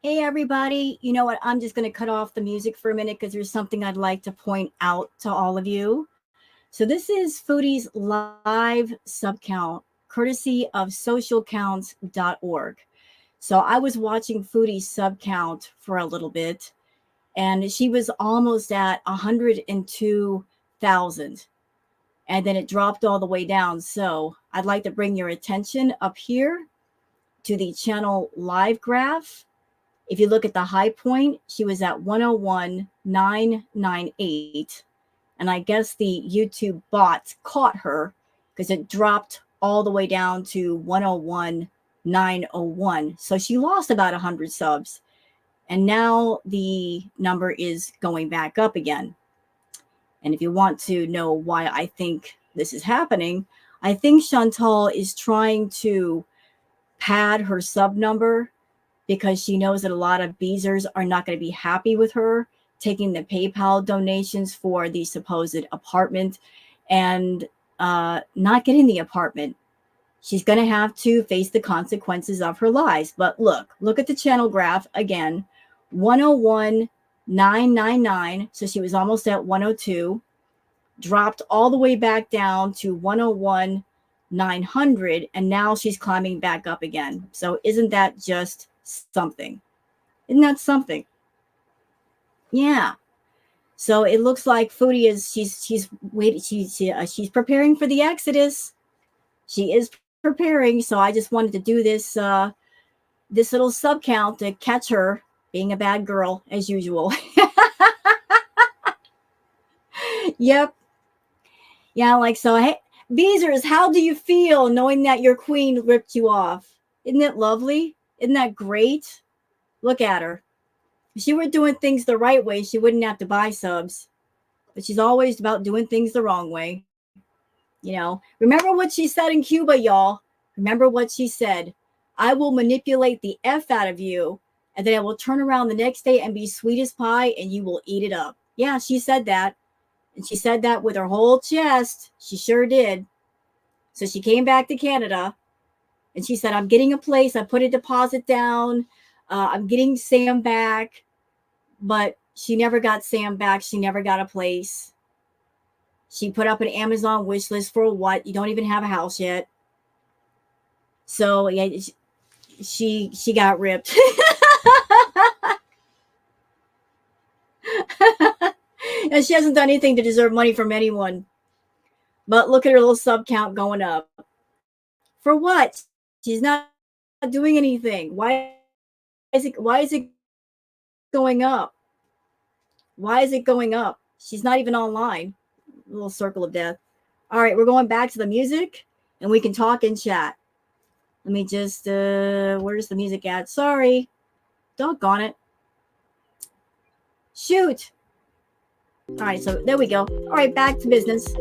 Hey, everybody. You know what? I'm just going to cut off the music for a minute because there's something I'd like to point out to all of you. So, this is Foodie's live sub count, courtesy of socialcounts.org. So, I was watching Foodie's sub count for a little bit, and she was almost at 102,000. And then it dropped all the way down. So, I'd like to bring your attention up here to the channel live graph. If you look at the high point, she was at 101,998. And I guess the YouTube bots caught her because it dropped all the way down to 101,901. So she lost about 100 subs. And now the number is going back up again. And if you want to know why I think this is happening, I think Chantal is trying to pad her sub number because she knows that a lot of BEEZERS are not going to be happy with her taking the PayPal donations for the supposed apartment and not getting the apartment. She's going to have to face the consequences of her lies. But look at the channel graph again, 101,999. So she was almost at 102, dropped all the way back down to 101,900, and now she's climbing back up again. So isn't that just something? Isn't that something? Yeah. So it looks like Foodie is she's preparing for the exodus. She is preparing. So I just wanted to do this this little sub count to catch her being a bad girl as usual. Yep. Yeah, like so. Hey, BEEZERS, how do you feel knowing that your queen ripped you off? Isn't it lovely? Isn't that great? Look at her. If she were doing things the right way, she wouldn't have to buy subs. But she's always about doing things the wrong way. You know, remember what she said in Cuba, y'all. Remember what she said. I will manipulate the F out of you, and then I will turn around the next day and be sweet as pie, and you will eat it up. Yeah, she said that. And she said that with her whole chest. She sure did. So she came back to Canada, and she said, I'm getting a place. I put a deposit down. I'm getting Sam back. But she never got Sam back. She never got a place. She put up an Amazon wish list for what? You don't even have a house yet. So yeah, she got ripped. And she hasn't done anything to deserve money from anyone. But look at her little sub count going up. For what? She's not doing anything. Why is it going up? Why is it going up? She's not even online. A little circle of death. All right, we're going back to the music and we can talk and chat. Let me just where's the music at? Sorry. Doggone it. Shoot. All right, so there we go. All right, back to business.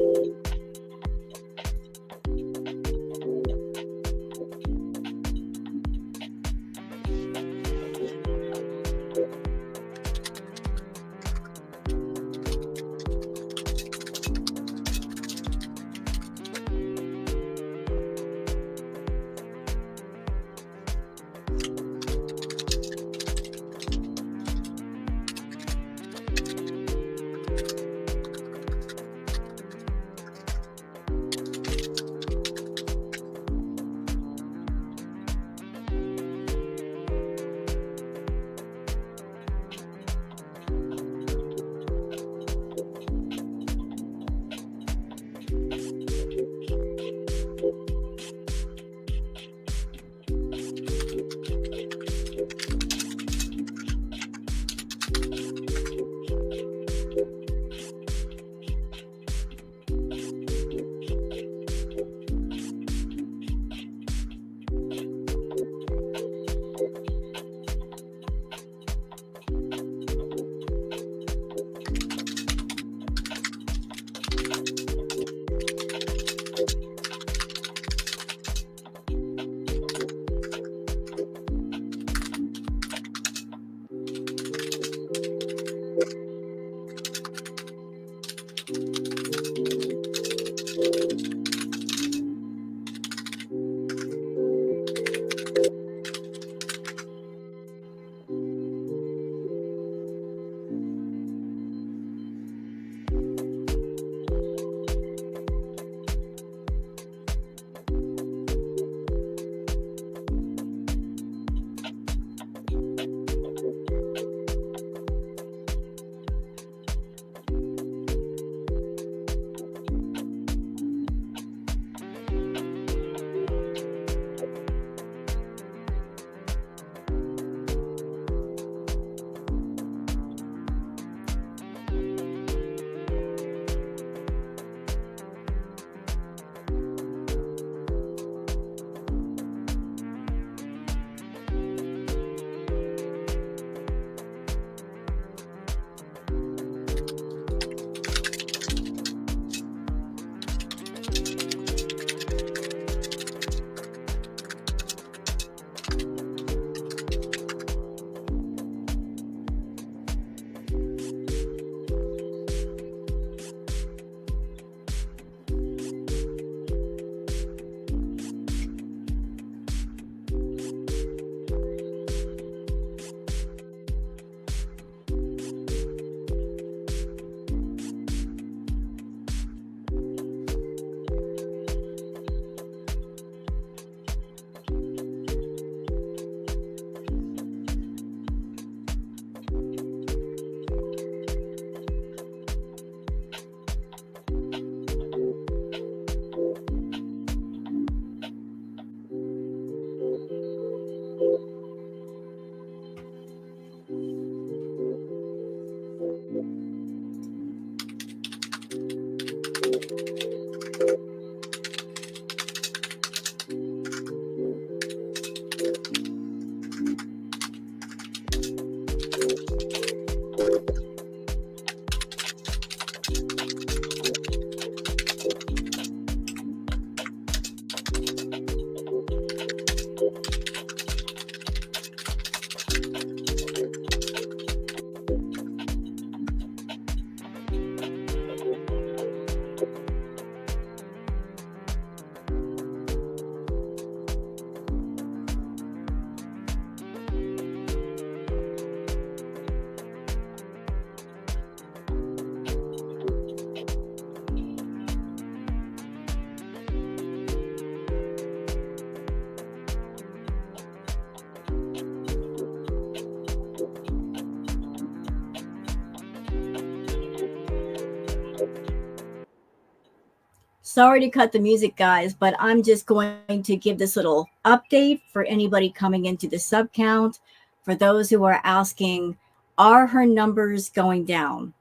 Sorry to cut the music, guys, but I'm just going to give this little update for anybody coming into the sub count. For those who are asking, are her numbers going down?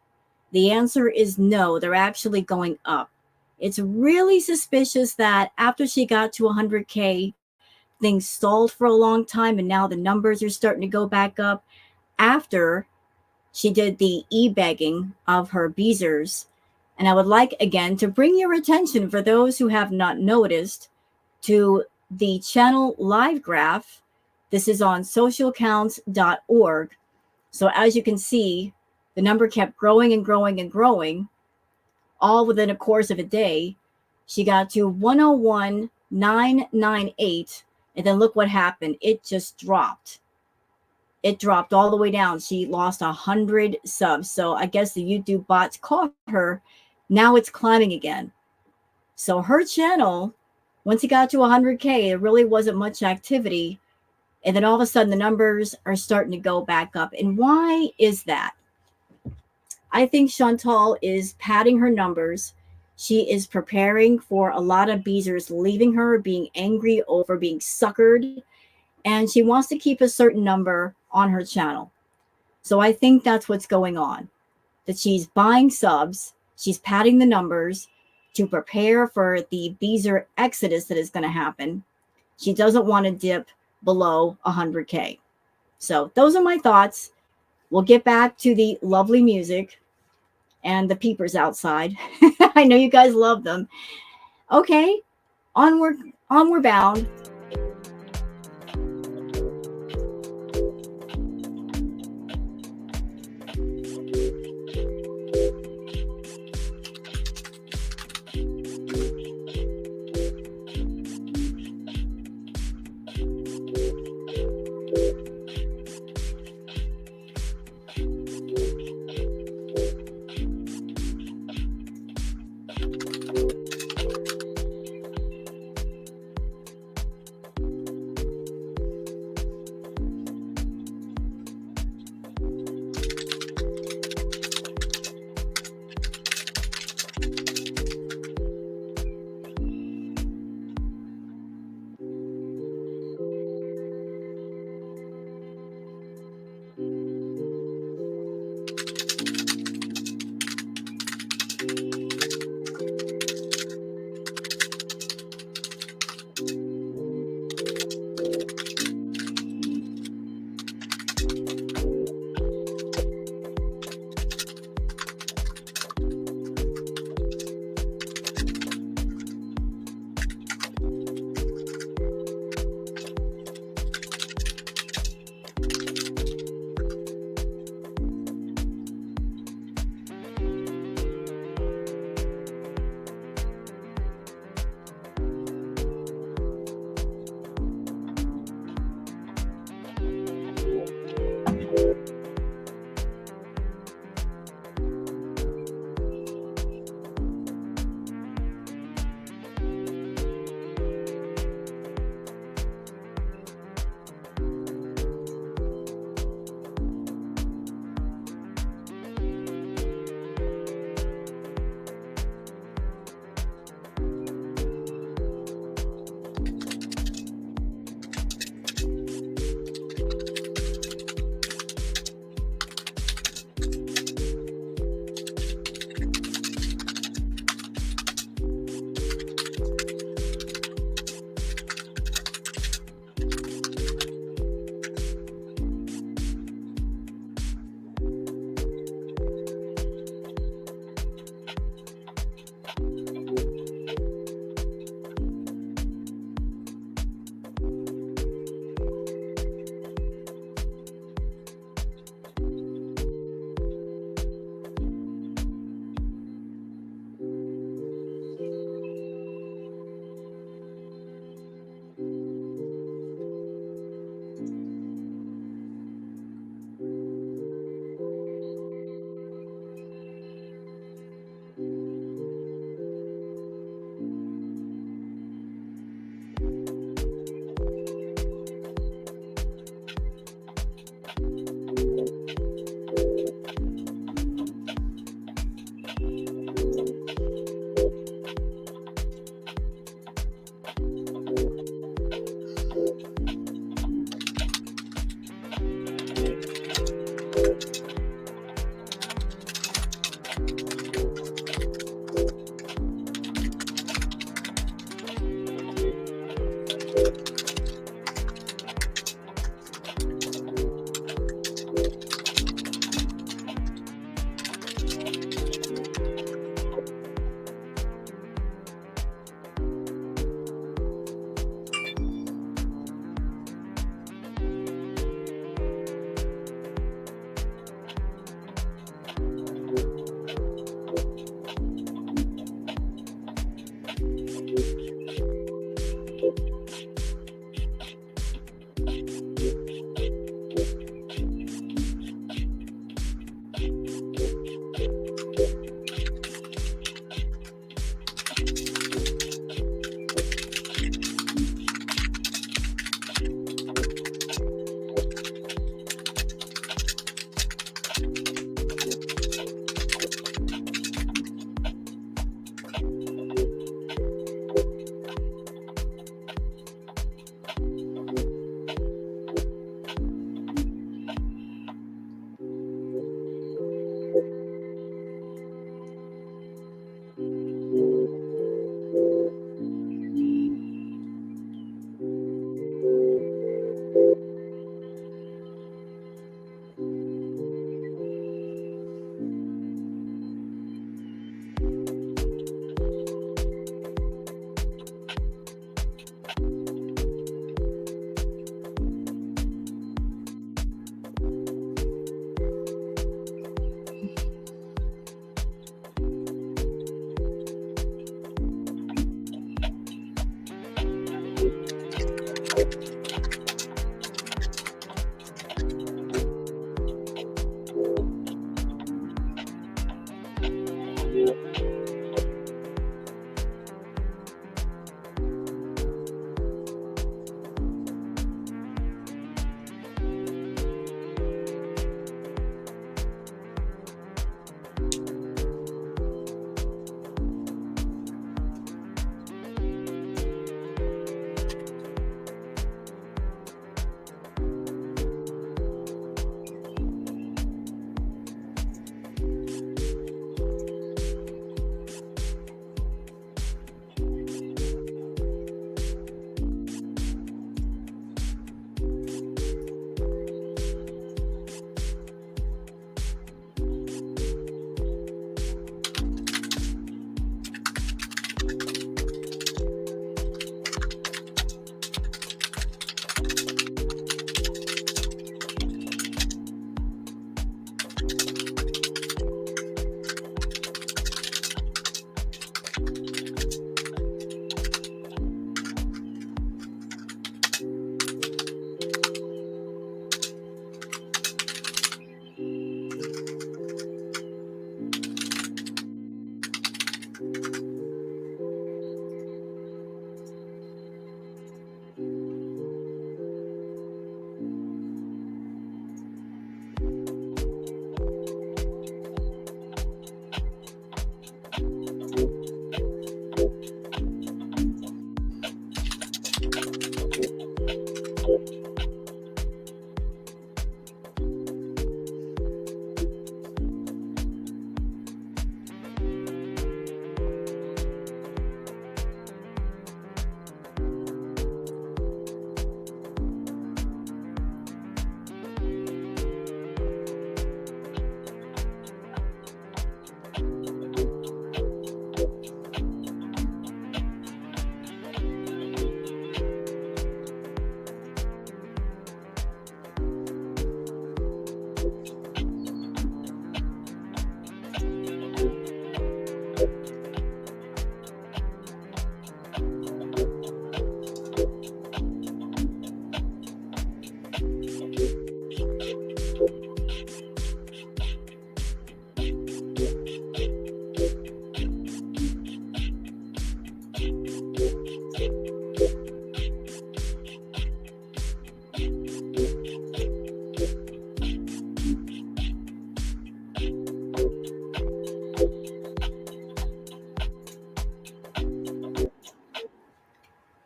The answer is no, they're actually going up. It's really suspicious that after she got to 100K, things stalled for a long time, and now the numbers are starting to go back up after she did the e-begging of her BEEZERS. And I would like again to bring your attention, for those who have not noticed, to the channel live graph. This is on socialcounts.org. So as you can see, the number kept growing and growing and growing, all within a course of a day. She got to 101,998, and then look what happened. It just dropped. It dropped all the way down. She lost 100 subs. So I guess the YouTube bots caught her. Now it's climbing again. So her channel, once it got to 100K, there really wasn't much activity. And then all of a sudden the numbers are starting to go back up. And why is that? I think Chantal is padding her numbers. She is preparing for a lot of BEEZERS leaving her, being angry over being suckered. And she wants to keep a certain number on her channel. So I think that's what's going on. That she's buying subs. She's padding the numbers to prepare for the BEEZER exodus that is going to happen. She doesn't want to dip below 100K. So those are my thoughts. We'll get back to the lovely music and the peepers outside. I know you guys love them. Okay, onward bound.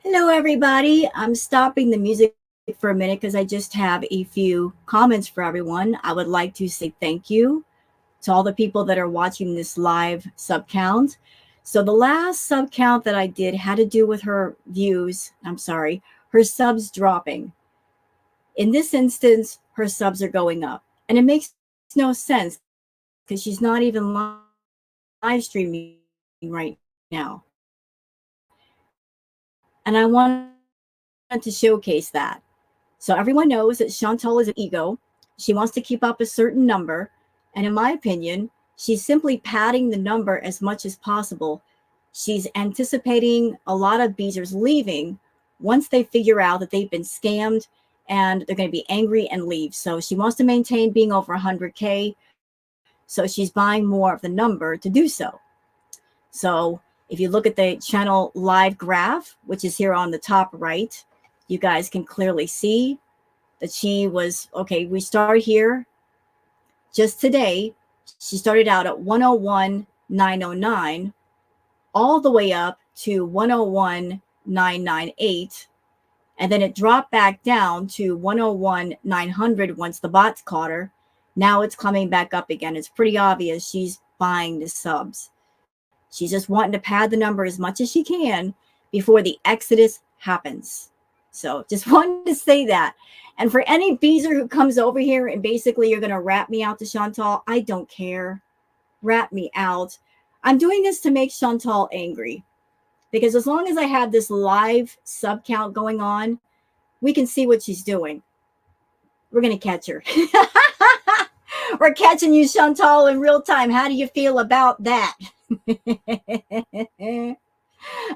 Hello, everybody. I'm stopping the music for a minute because I just have a few comments for everyone. I would like to say thank you to all the people that are watching this live sub count. So the last sub count that I did had to do with her views. I'm sorry, her subs dropping. In this instance, her subs are going up. And it makes no sense because she's not even live streaming right now. And I wanted to showcase that. So everyone knows that Chantal is an ego. She wants to keep up a certain number. And in my opinion, she's simply padding the number as much as possible. She's anticipating a lot of Beezers leaving once they figure out that they've been scammed and they're going to be angry and leave. So she wants to maintain being over 100K. So she's buying more of the number to do so. So if you look at the channel live graph, which is here on the top right, you guys can clearly see that she was, okay, we start here. Just today, she started out at 101,909 all the way up to 101,998. And then it dropped back down to 101,900 once the bots caught her. Now it's coming back up again. It's pretty obvious she's buying the subs. She's just wanting to pad the number as much as she can before the exodus happens. So just wanted to say that. And for any Beezer who comes over here and basically you're going to rat me out to Chantal, I don't care. Rat me out. I'm doing this to make Chantal angry. Because as long as I have this live sub count going on, we can see what she's doing. We're going to catch her. We're catching you, Chantal, in real time. How do you feel about that?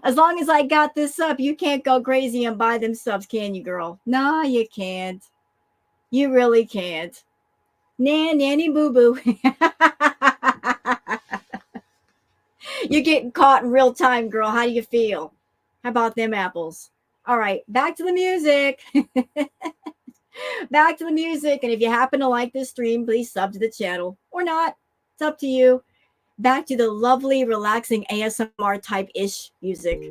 As long as I got this up, you can't go crazy and buy them subs, can you, girl? No, you can't. You really can't. Nanny boo-boo. You're getting caught in real time, girl. How do you feel? How about them apples? All right, back to the music. Back to the music. And if you happen to like this stream, please sub to the channel or not. It's up to you. Back to the lovely, relaxing ASMR type-ish music.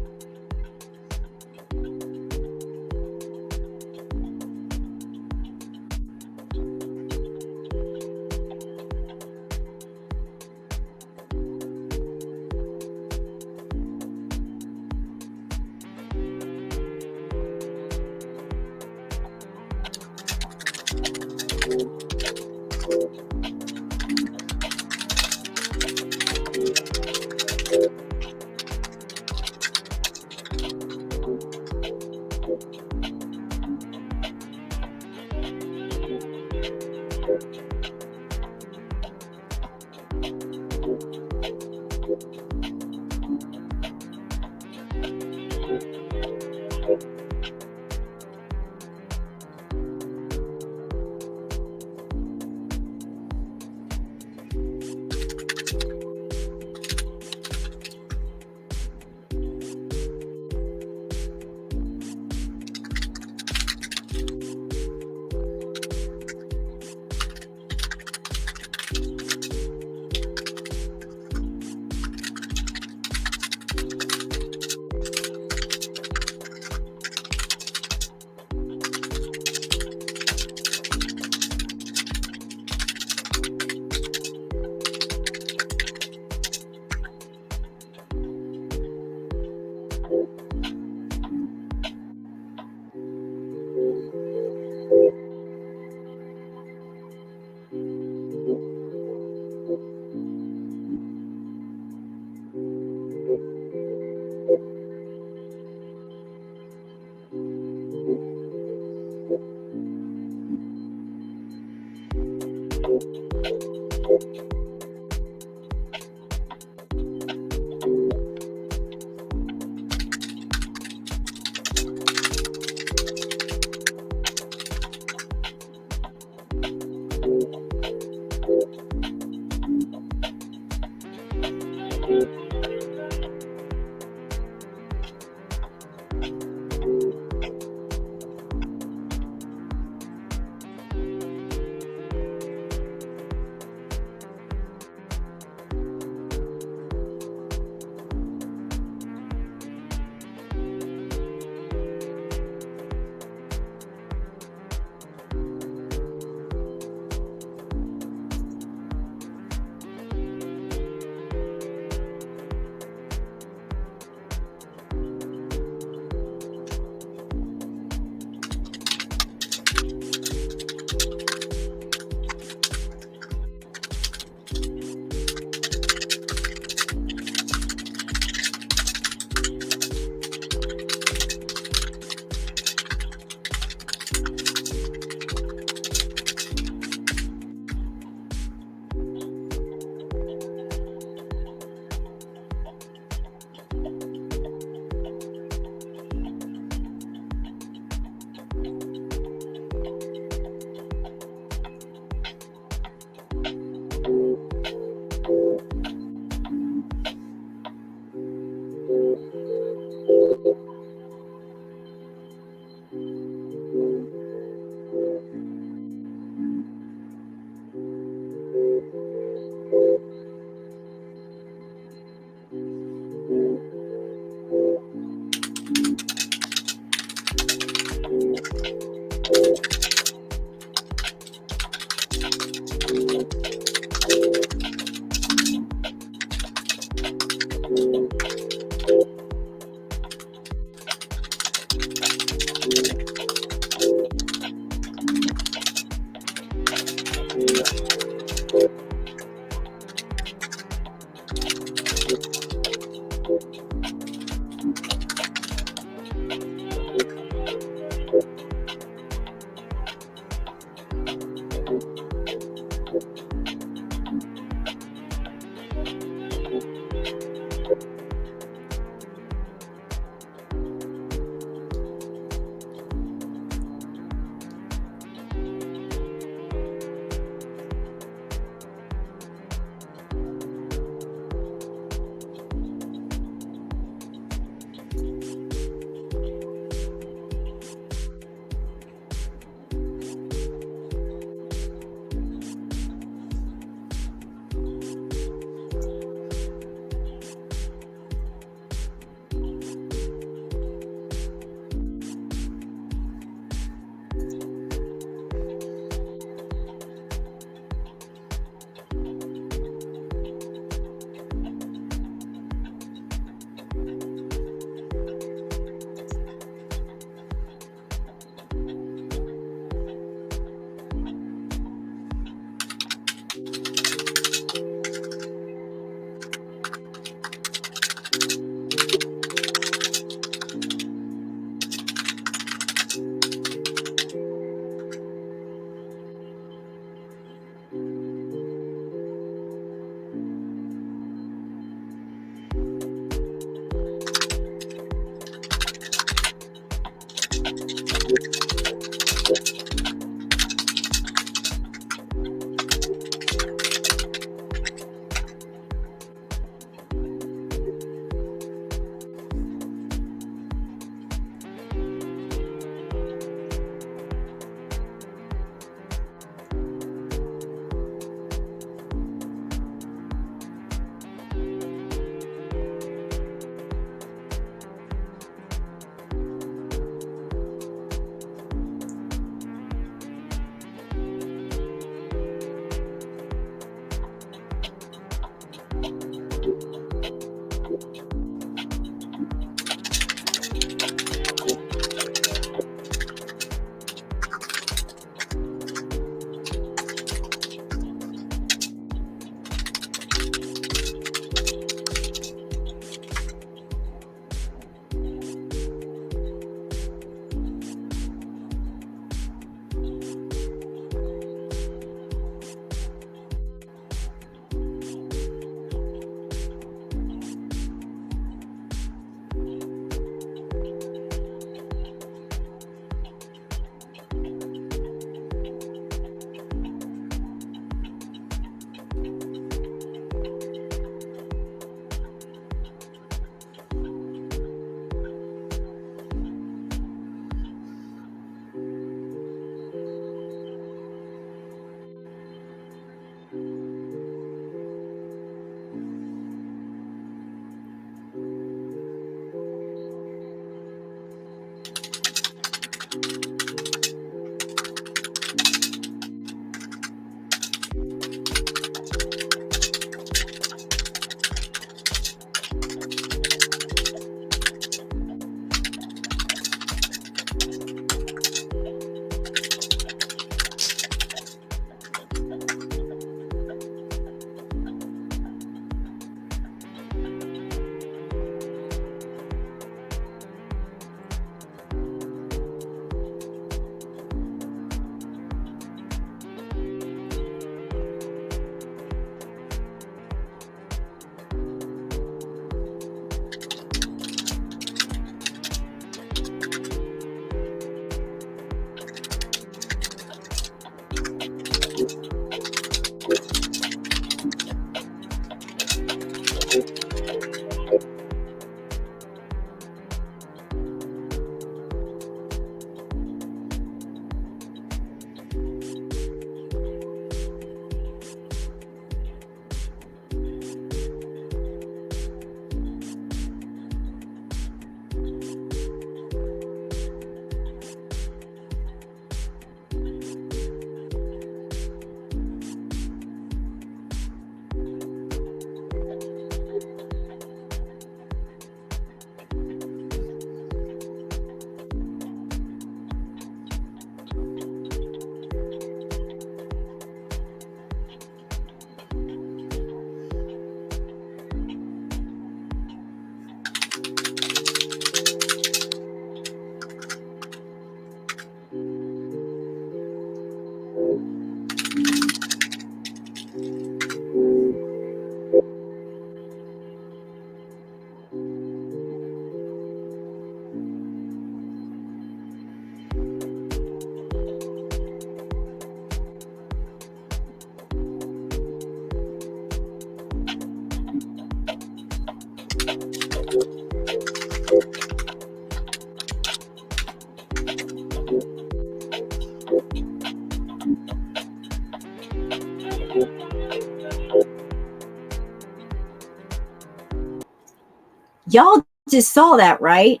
Y'all just saw that, right?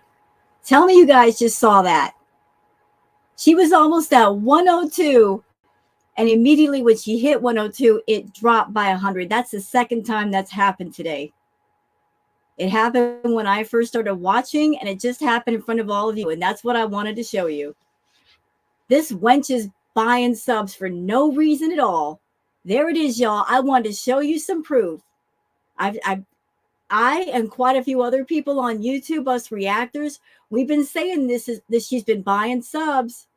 Tell me you guys just saw that. She was almost at 102, and immediately when she hit 102, it dropped by 100. That's the second time that's happened today. It happened when I first started watching, and it just happened in front of all of you, and that's what I wanted to show you. This wench is buying subs for no reason at all. There it is, y'all. I wanted to show you some proof. I and quite a few other people on YouTube, us reactors, we've been saying this she's been buying subs.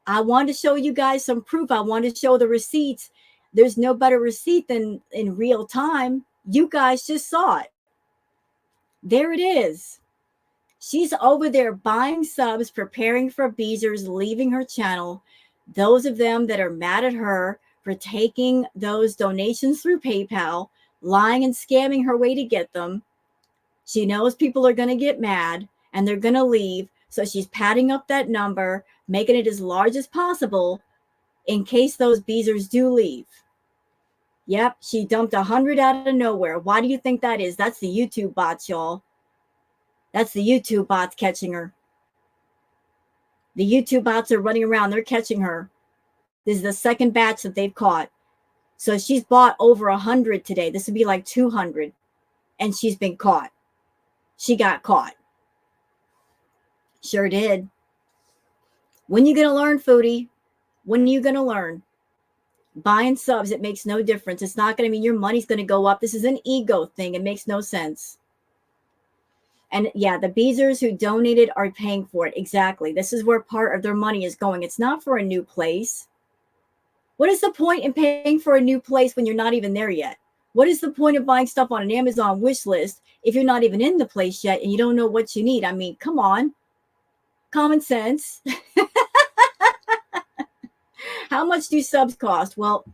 I wanted to show you guys some proof. I wanted to show the receipts. There's no better receipt than in real time. You guys just saw it. There it is. She's over there buying subs, preparing for BEEZERS leaving her channel. Those of them that are mad at her for taking those donations through PayPal, lying and scamming her way to get them. She knows people are going to get mad and they're going to leave. So she's padding up that number, making it as large as possible in case those BEEZERS do leave. Yep, she dumped 100 out of nowhere. Why do you think that is? That's the YouTube bots, y'all. That's the YouTube bots catching her. The YouTube bots are running around. They're catching her. This is the second batch that they've caught. So she's bought over 100 today. This would be like 200. And she's been caught. She got caught. Sure did. When you going to learn, Foodie? When are you going to learn? Buying subs, it makes no difference. It's not going to mean your money's going to go up. This is an ego thing. It makes no sense. And yeah, the Beezers who donated are paying for it. Exactly. This is where part of their money is going. It's not for a new place. What is the point in paying for a new place when you're not even there yet? What is the point of buying stuff on an Amazon wish list if you're not even in the place yet and you don't know what you need? I mean, come on. Common sense. How much do subs cost? Well,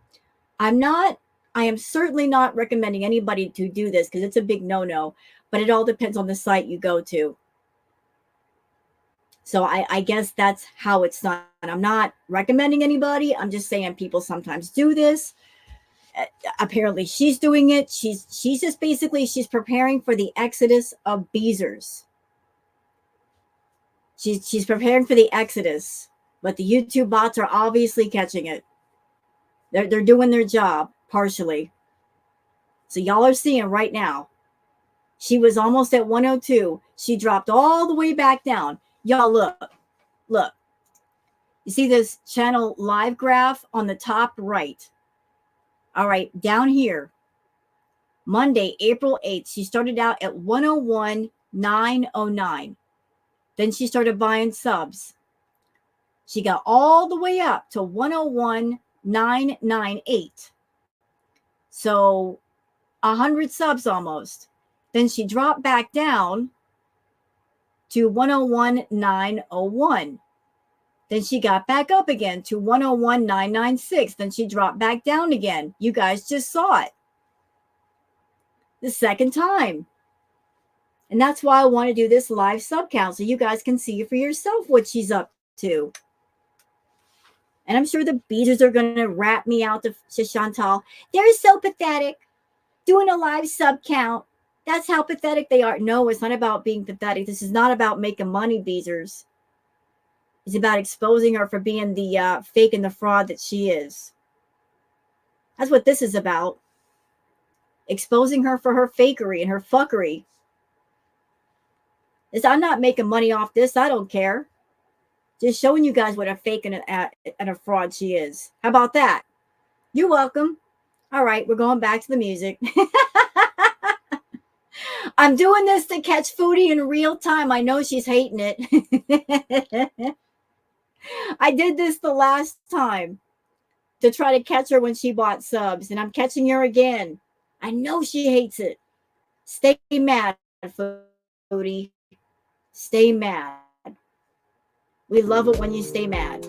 I am certainly not recommending anybody to do this because it's a big no-no, but it all depends on the site you go to. So I guess that's how it's done. I'm not recommending anybody. I'm just saying people sometimes do this. Apparently she's doing it. She's just basically, she's preparing for the exodus of BEEZERS. She's preparing for the exodus, but the YouTube bots are obviously catching it. They're doing their job partially. So y'all are seeing right now. She was almost at 102. She dropped all the way back down. Y'all look. You see this channel live graph on the top right? All right, down here, Monday, April 8th, she started out at 101,909. Then she started buying subs. She got all the way up to 101,998. So 100 subs almost. Then she dropped back down to 101,901. Then she got back up again to 101,996. Then she dropped back down again. You guys just saw it. The second time. And that's why I want to do this live sub count so you guys can see for yourself what she's up to. And I'm sure the Beezers are going to rat me out to Chantal. They're so pathetic. Doing a live sub count. That's how pathetic they are. No, it's not about being pathetic. This is not about making money, Beezers. It's about exposing her for being the fake and the fraud that she is. That's what this is about. Exposing her for her fakery and her fuckery. I'm not making money off this. I don't care. Just showing you guys what a fake and a fraud she is. How about that? You're welcome. All right, we're going back to the music. I'm doing this to catch Foodie in real time. I know she's hating it. I did this the last time to try to catch her when she bought subs, and I'm catching her again. I know she hates it. Stay mad, Foodie. Stay mad. We love it when you stay mad.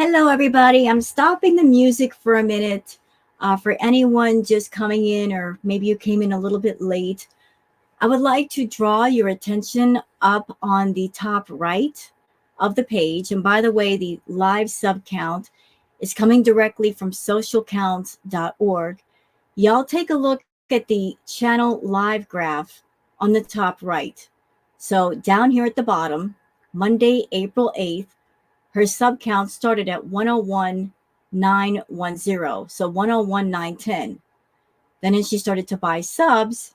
Hello, everybody. I'm stopping the music for a minute. For anyone just coming in, or maybe you came in a little bit late, I would like to draw your attention up on the top right of the page. And by the way, the live sub count is coming directly from socialcounts.org. Y'all take a look at the channel live graph on the top right. So down here at the bottom, Monday, April 8th, her sub count started at 101,910, so 101,910. Then as she started to buy subs,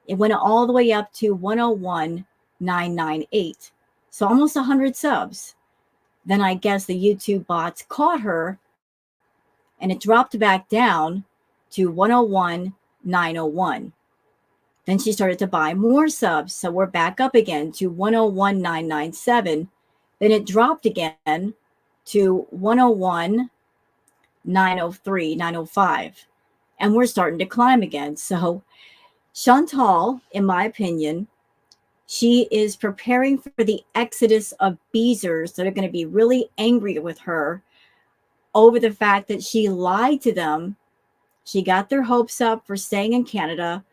it went all the way up to 101,998. So almost 100 subs. Then I guess the YouTube bots caught her and it dropped back down to 101,901. Then she started to buy more subs. So we're back up again to 101,997. Then it dropped again to 101,903, 905. And we're starting to climb again. So Chantal, in my opinion, she is preparing for the exodus of BEEZERS that are going to be really angry with her over the fact that she lied to them. She got their hopes up for staying in Canada.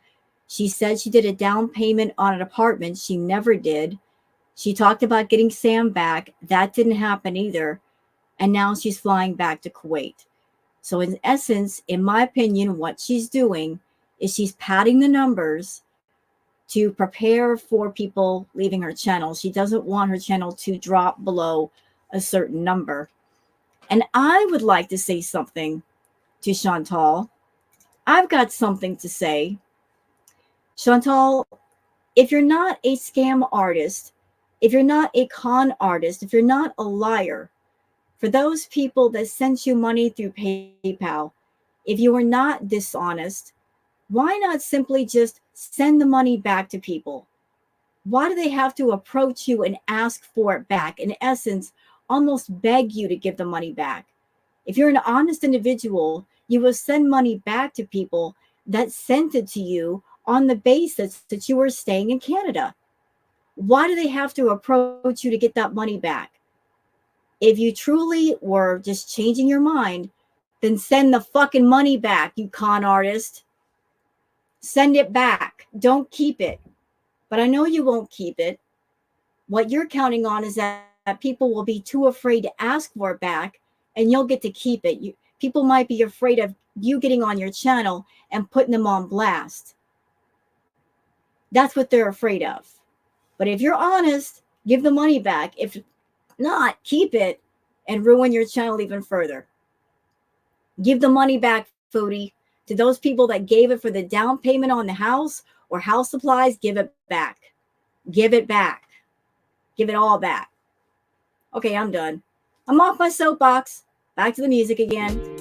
She said she did a down payment on an apartment. She never did. She talked about getting Sam back. That didn't happen either. And now she's flying back to Kuwait. So in essence, in my opinion, what she's doing is she's padding the numbers to prepare for people leaving her channel. She doesn't want her channel to drop below a certain number. And I would like to say something to Chantal. I've got something to say. Chantal, if you're not a scam artist, if you're not a con artist, if you're not a liar, for those people that sent you money through PayPal, if you are not dishonest, why not simply just send the money back to people? Why do they have to approach you and ask for it back? In essence, almost beg you to give the money back. If you're an honest individual, you will send money back to people that sent it to you on the basis that you were staying in Canada. Why do they have to approach you to get that money back? If you truly were just changing your mind, then send the fucking money back, you con artist. Send it back. Don't keep it. But I know you won't keep it. What you're counting on is that people will be too afraid to ask for it back, and you'll get to keep it. People might be afraid of you getting on your channel and putting them on blast. That's what they're afraid of. But if you're honest, give the money back. If not, keep it and ruin your channel even further. Give the money back, Foodie. To those people that gave it for the down payment on the house or house supplies, give it back. Give it back. Give it all back. Okay, I'm done. I'm off my soapbox. Back to the music again.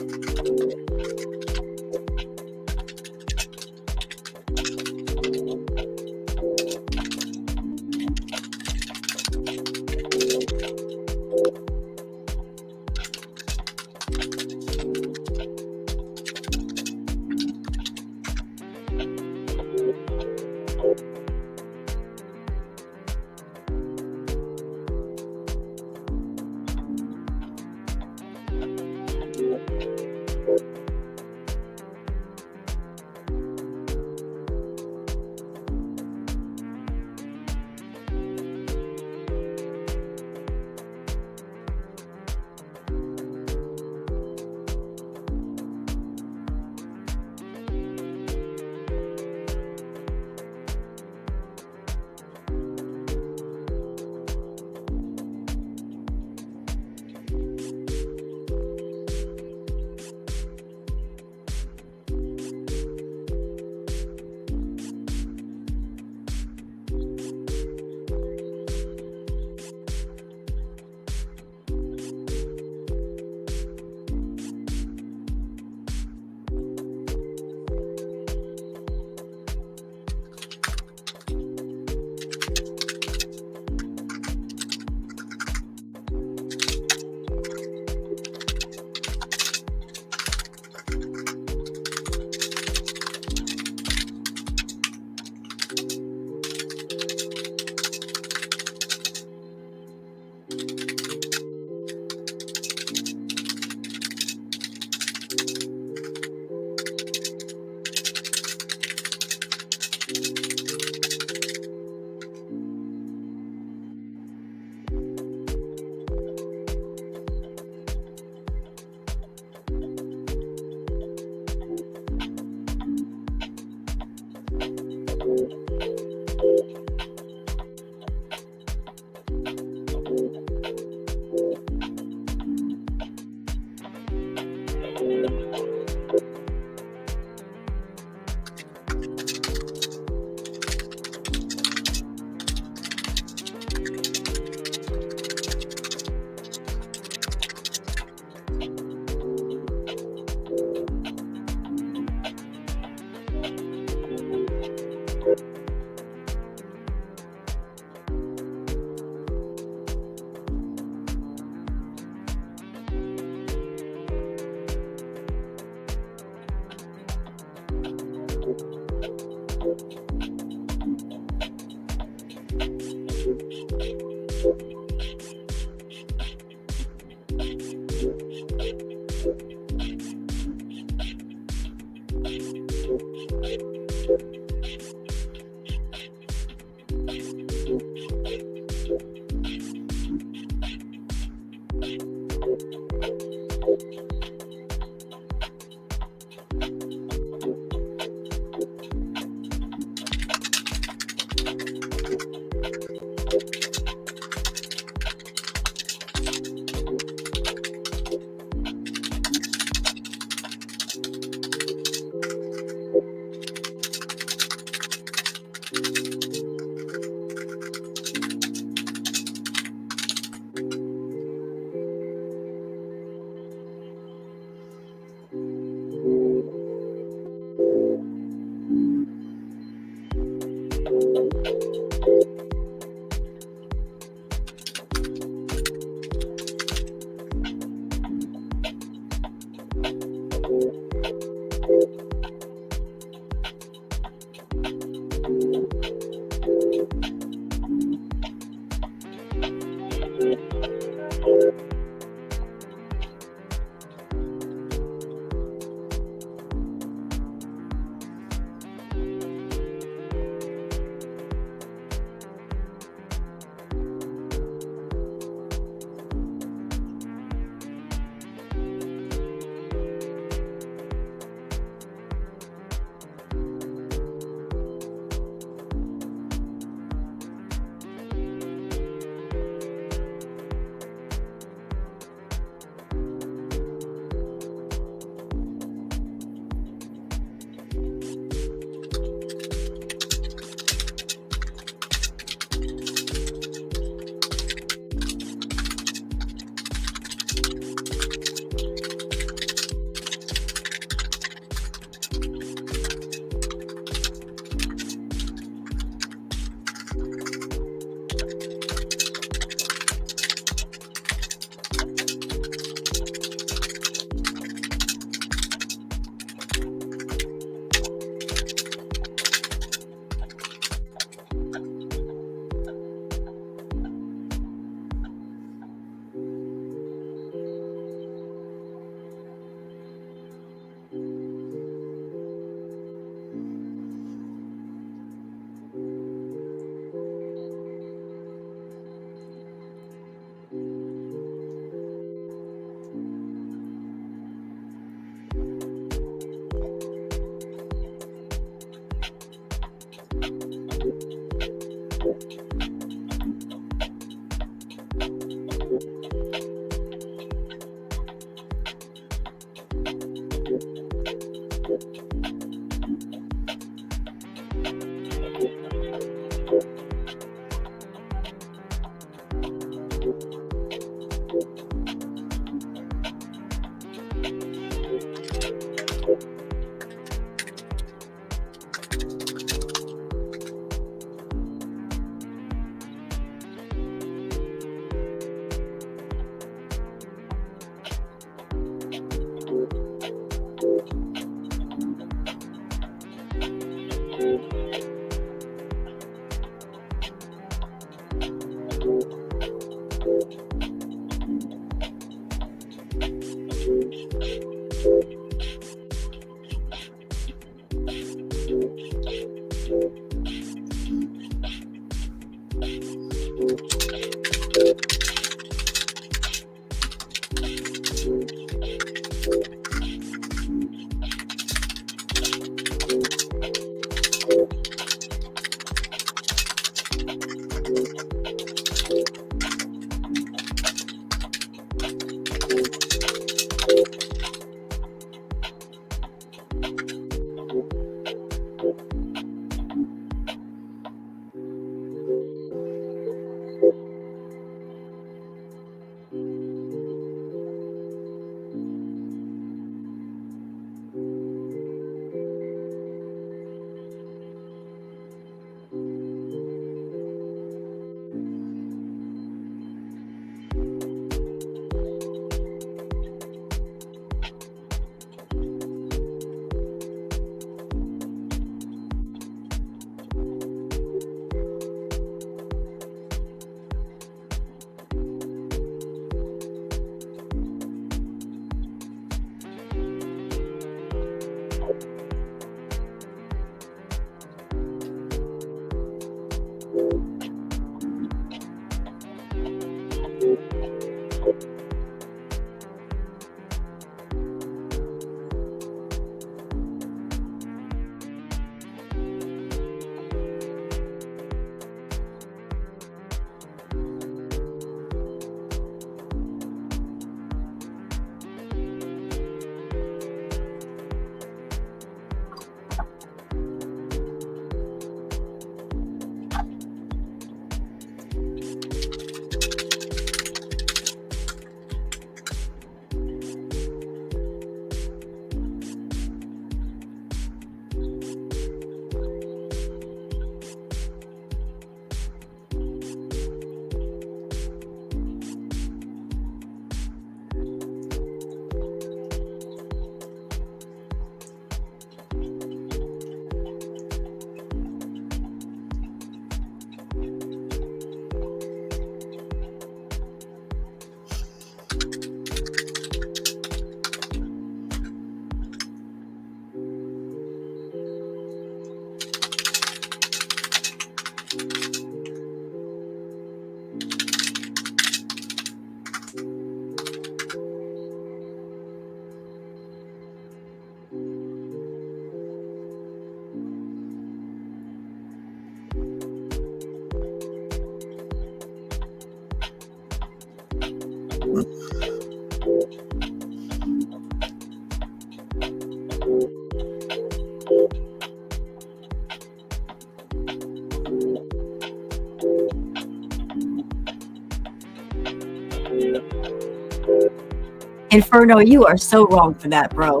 Inferno, you are so wrong for that, bro.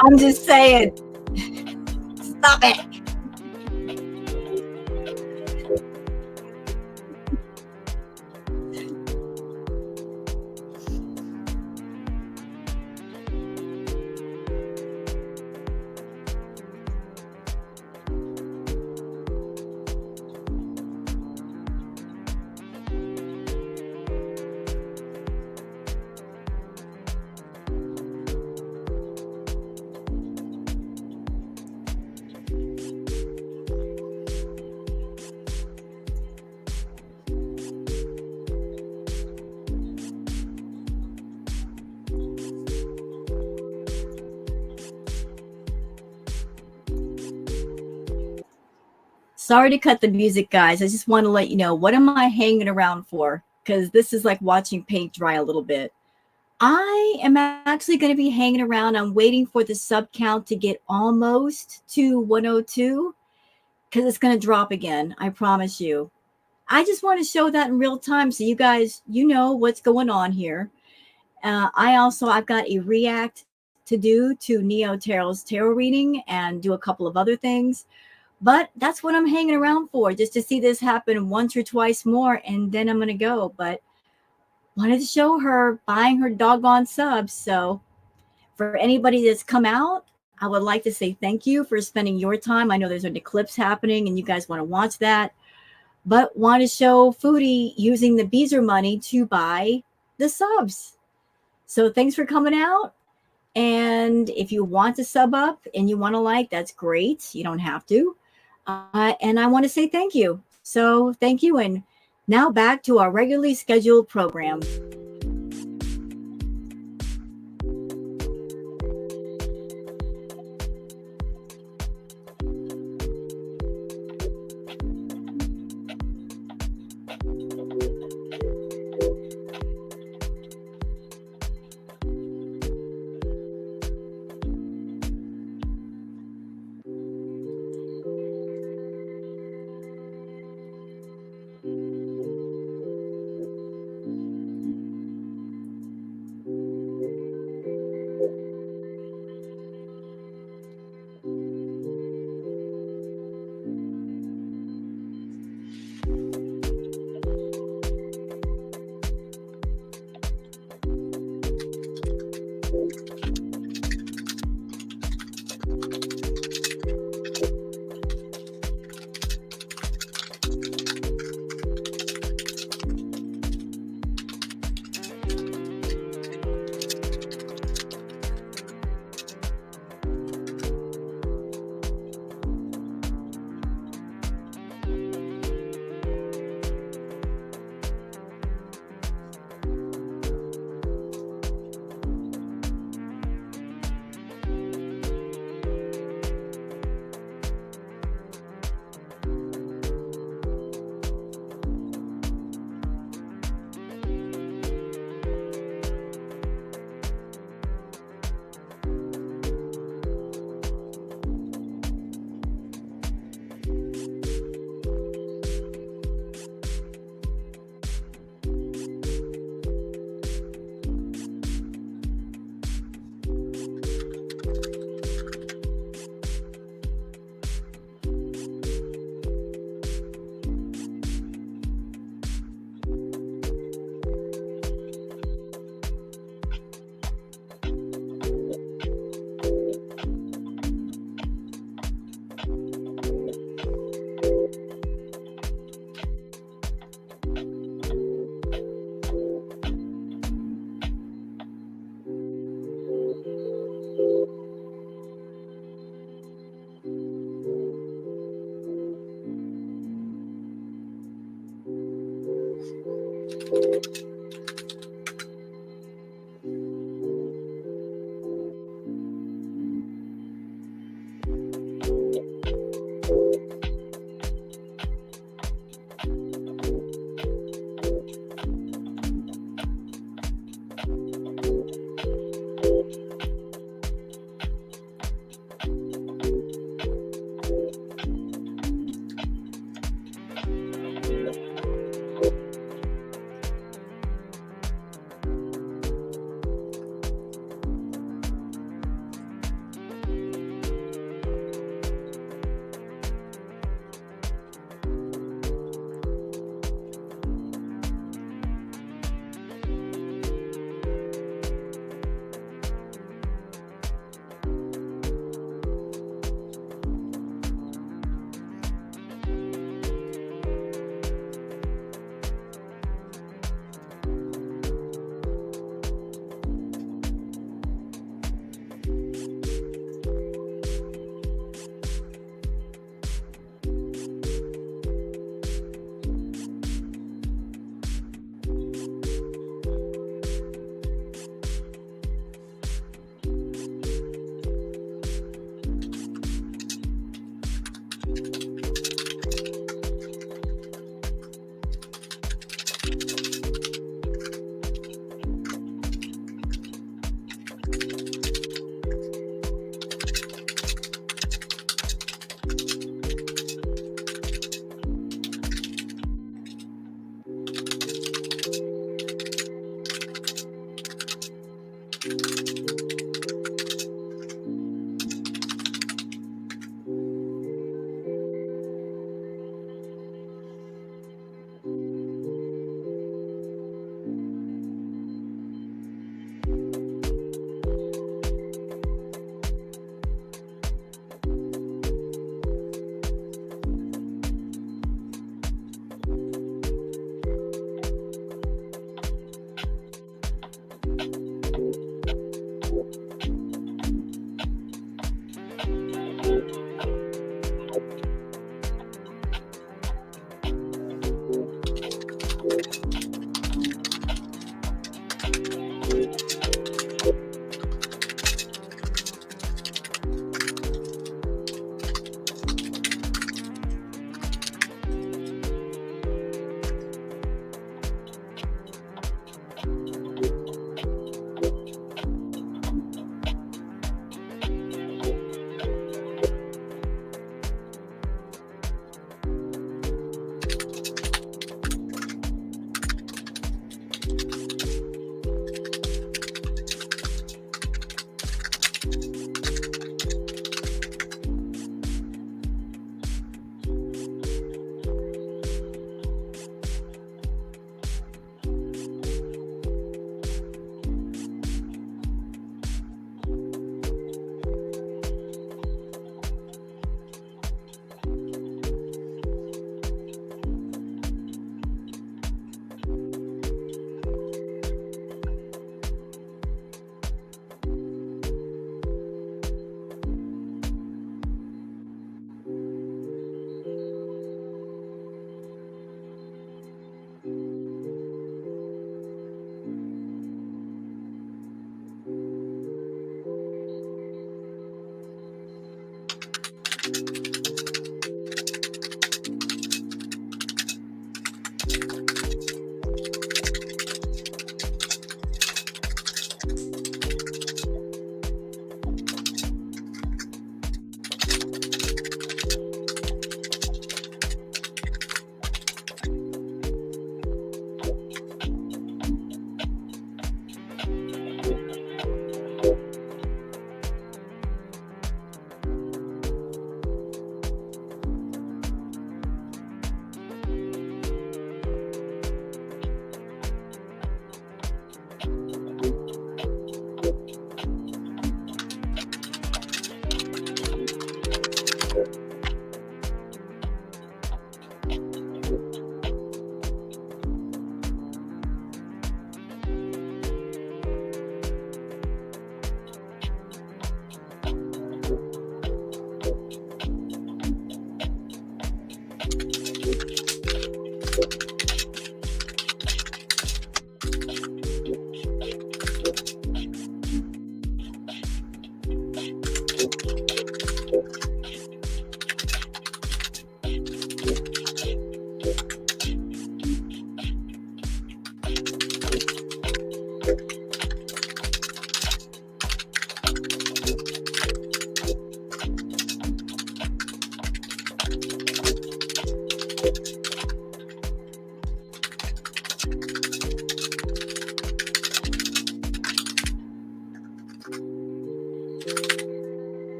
I'm just saying. Stop it. Sorry to cut the music, guys. I just want to let you know, what am I hanging around for? Because this is like watching paint dry a little bit. I am actually going to be hanging around. I'm waiting for the sub count to get almost to 102 because it's going to drop again. I promise you. I just want to show that in real time so you guys, you know what's going on here. I've got a react to do to Neo Tarot's tarot reading and do a couple of other things. But that's what I'm hanging around for, just to see this happen once or twice more, and then I'm going to go. But wanted to show her buying her doggone subs. So for anybody that's come out, I would like to say thank you for spending your time. I know there's an eclipse happening and you guys want to watch that, but want to show Foodie using the Beezer money to buy the subs. So thanks for coming out. And if you want to sub up and you want to like, that's great. You don't have to. And I want to say thank you. So thank you. And now back to our regularly scheduled program.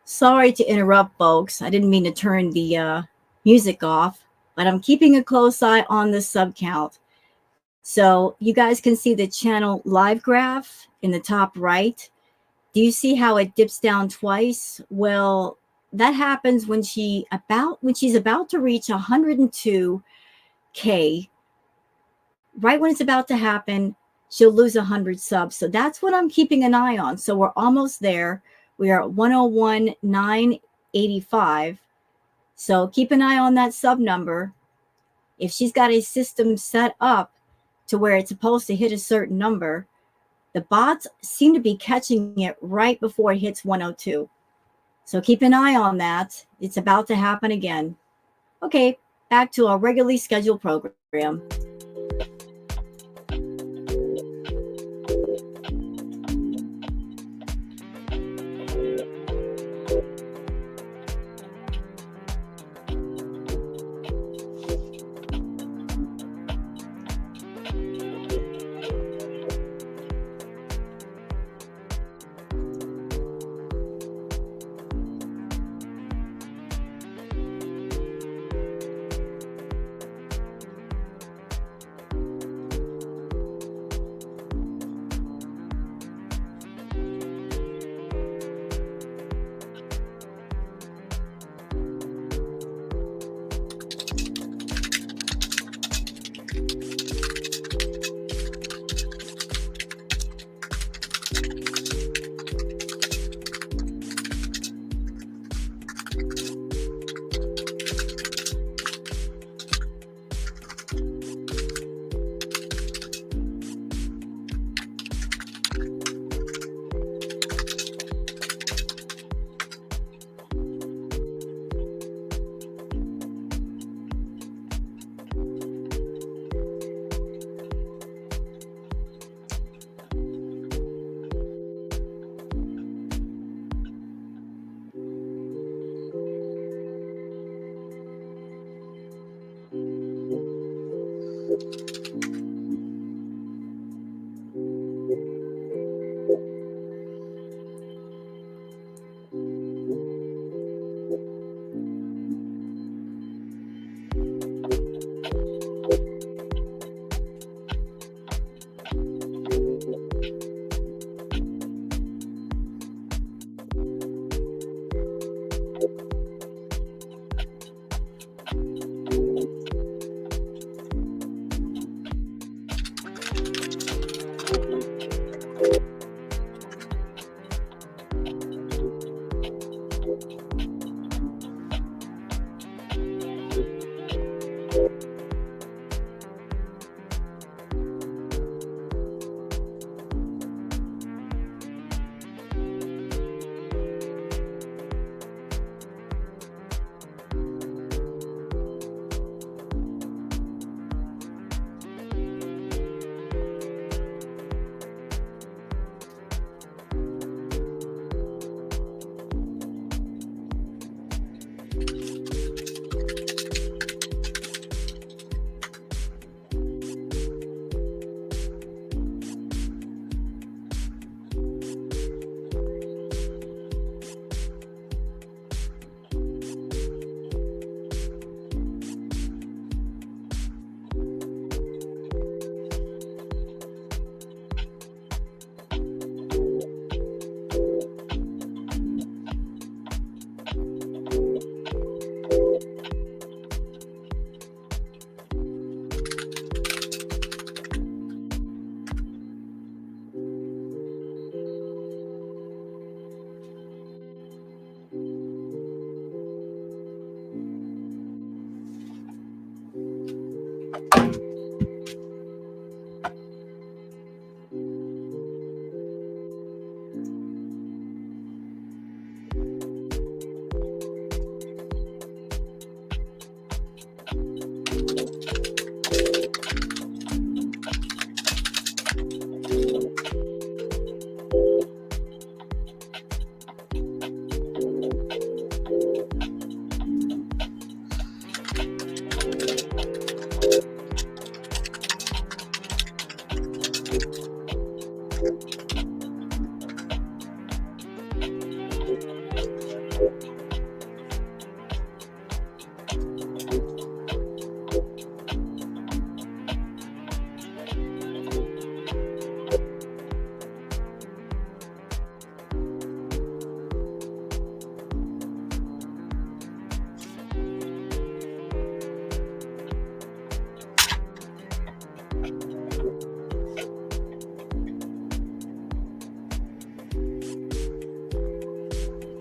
Sorry to interrupt, folks. I didn't mean to turn the music off, but I'm keeping a close eye on the sub count. So you guys can see the channel live graph in the top right. Do you see how it dips down twice? Well, that happens when she's about to reach 102K. Right when it's about to happen, she'll lose 100 subs. So that's what I'm keeping an eye on. So we're almost there. We are at 101,985. So keep an eye on that sub number. If she's got a system set up to where it's supposed to hit a certain number, the bots seem to be catching it right before it hits 102. So keep an eye on that. It's about to happen again. Okay, back to our regularly scheduled program.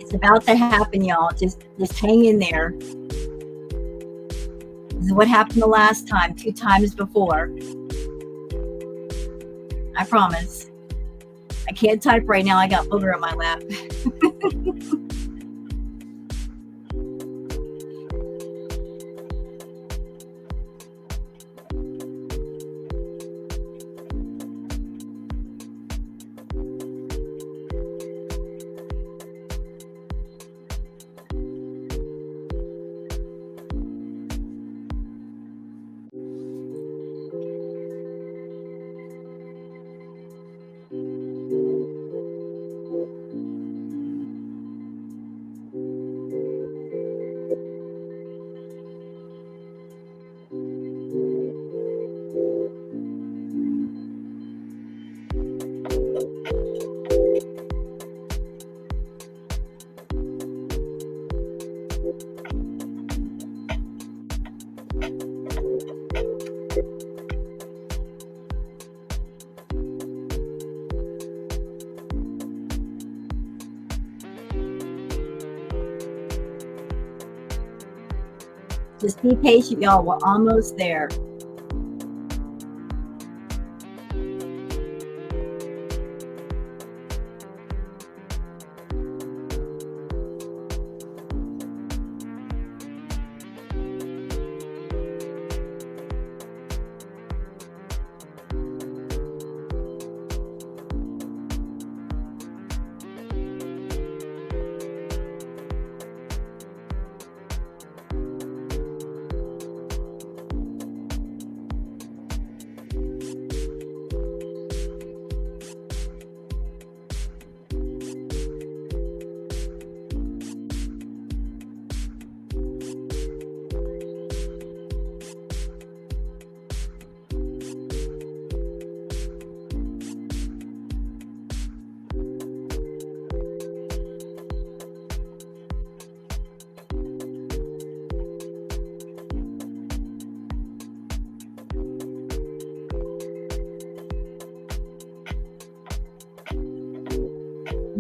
It's about to happen, y'all. Just hang in there. This is what happened the last time, 2 times before. I promise. I can't type right now. I got booger on my lap. Just be patient, y'all. We're almost there.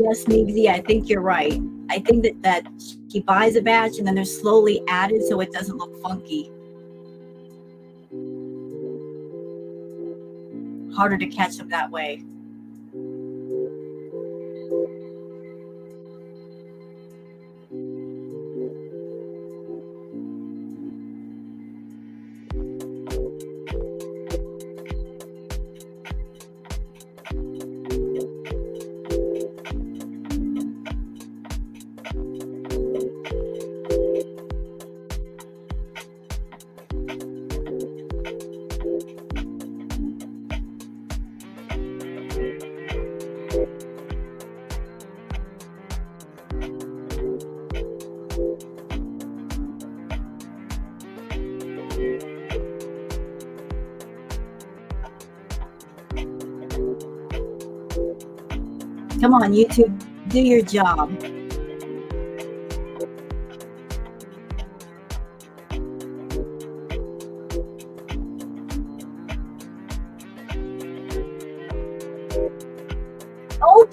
Yes, Meegsy, I think you're right. I think that she buys a batch and then they're slowly added so it doesn't look funky. Harder to catch them that way. Come on, YouTube, do your job. Oh,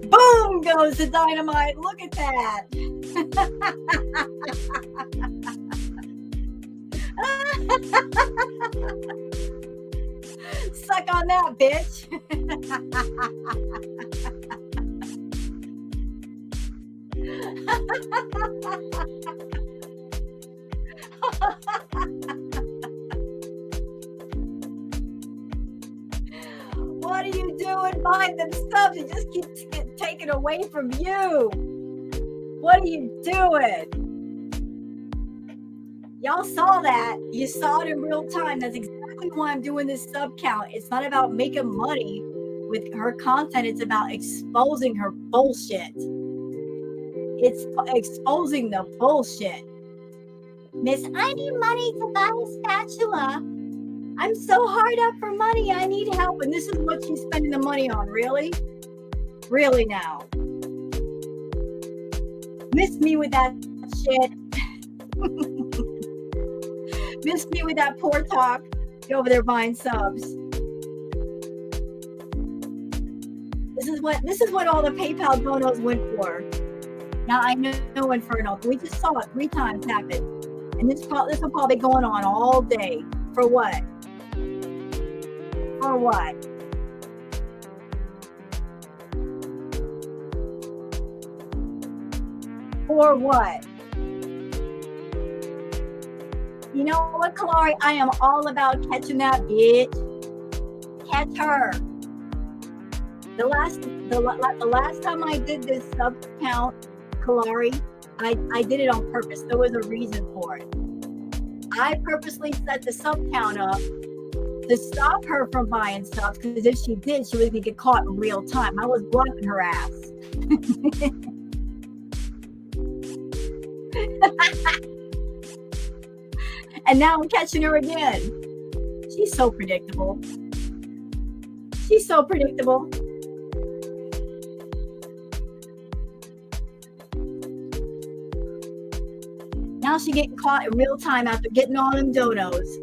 boom goes the dynamite. Look at that. Suck on that, bitch. What are you doing buying them subs? It just keeps getting taken away from you. What are you doing? Y'all saw that. You saw it in real time. That's exactly why I'm doing this sub count. It's not about making money with her content. It's about exposing her bullshit. It's exposing the bullshit. Miss, I need money to buy a spatula. I'm so hard up for money. I need help. And this is what she's spending the money on. Really? Really now? Miss me with that shit. Miss me with that poor talk. Get over there buying subs. This is what all the PayPal donos went for. Now I know Inferno. We just saw it 3 times happen. And this will probably be going on all day. For what? For what? For what? You know what, Kalari? I am all about catching that bitch. Catch her. The last time I did this sub count, Kalari, I did it on purpose. There was a reason for it. I purposely set the sub count up to stop her from buying subs, because if she did, she was going to get caught in real time. I was blocking her ass. And now I'm catching her again. She's so predictable. She's so predictable. Now she's getting caught in real time after getting all them donos.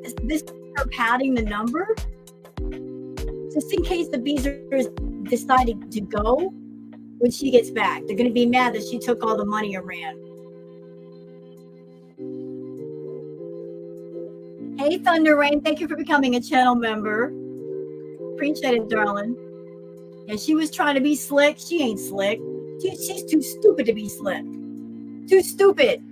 Is this her padding the number just in case the Beezers decided to go when she gets back. They're going to be mad that she took all the money and ran. Hey, Thunder Rain, thank you for becoming a channel member. Appreciate it, darling. Yeah, she was trying to be slick. She ain't slick. She's too stupid to be slick. Too stupid.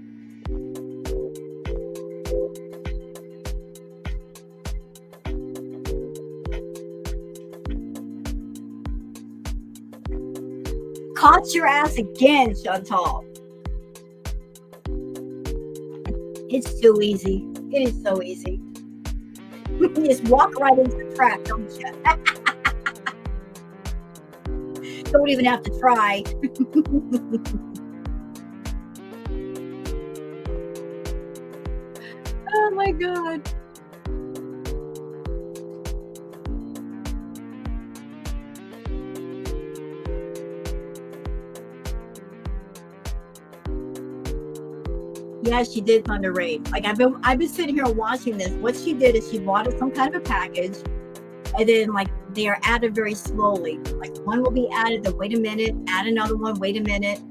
Caught your ass again, Chantal. It's too easy. It is so easy. You just walk right into the trap, don't you? Don't even have to try. Oh my God. Yeah, she did, Thunder Rain. Like I've been sitting here watching this. What she did is she bought some kind of a package, and then like they are added very slowly. Like one will be added, then wait a minute, add another one, wait a minute.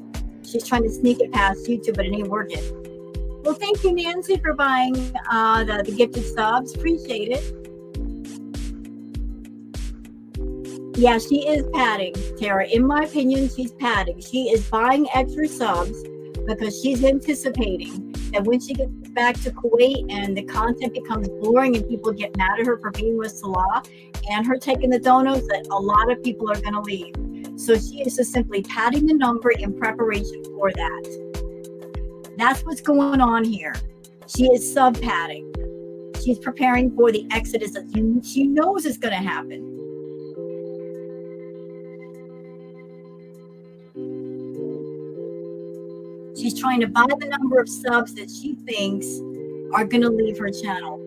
She's trying to sneak it past YouTube, but it ain't working. Well, thank you, Nancy, for buying the gifted subs. Appreciate it. Yeah, she is padding, Tara. In my opinion, she's padding. She is buying extra subs because she's anticipating that when she gets back to Kuwait and the content becomes boring and people get mad at her for being with Salah and her taking the donos, that a lot of people are going to leave. So she is just simply padding the number in preparation for that. That's what's going on here. She is sub padding. She's preparing for the exodus that she knows is going to happen. She's trying to buy the number of subs that she thinks are going to leave her channel.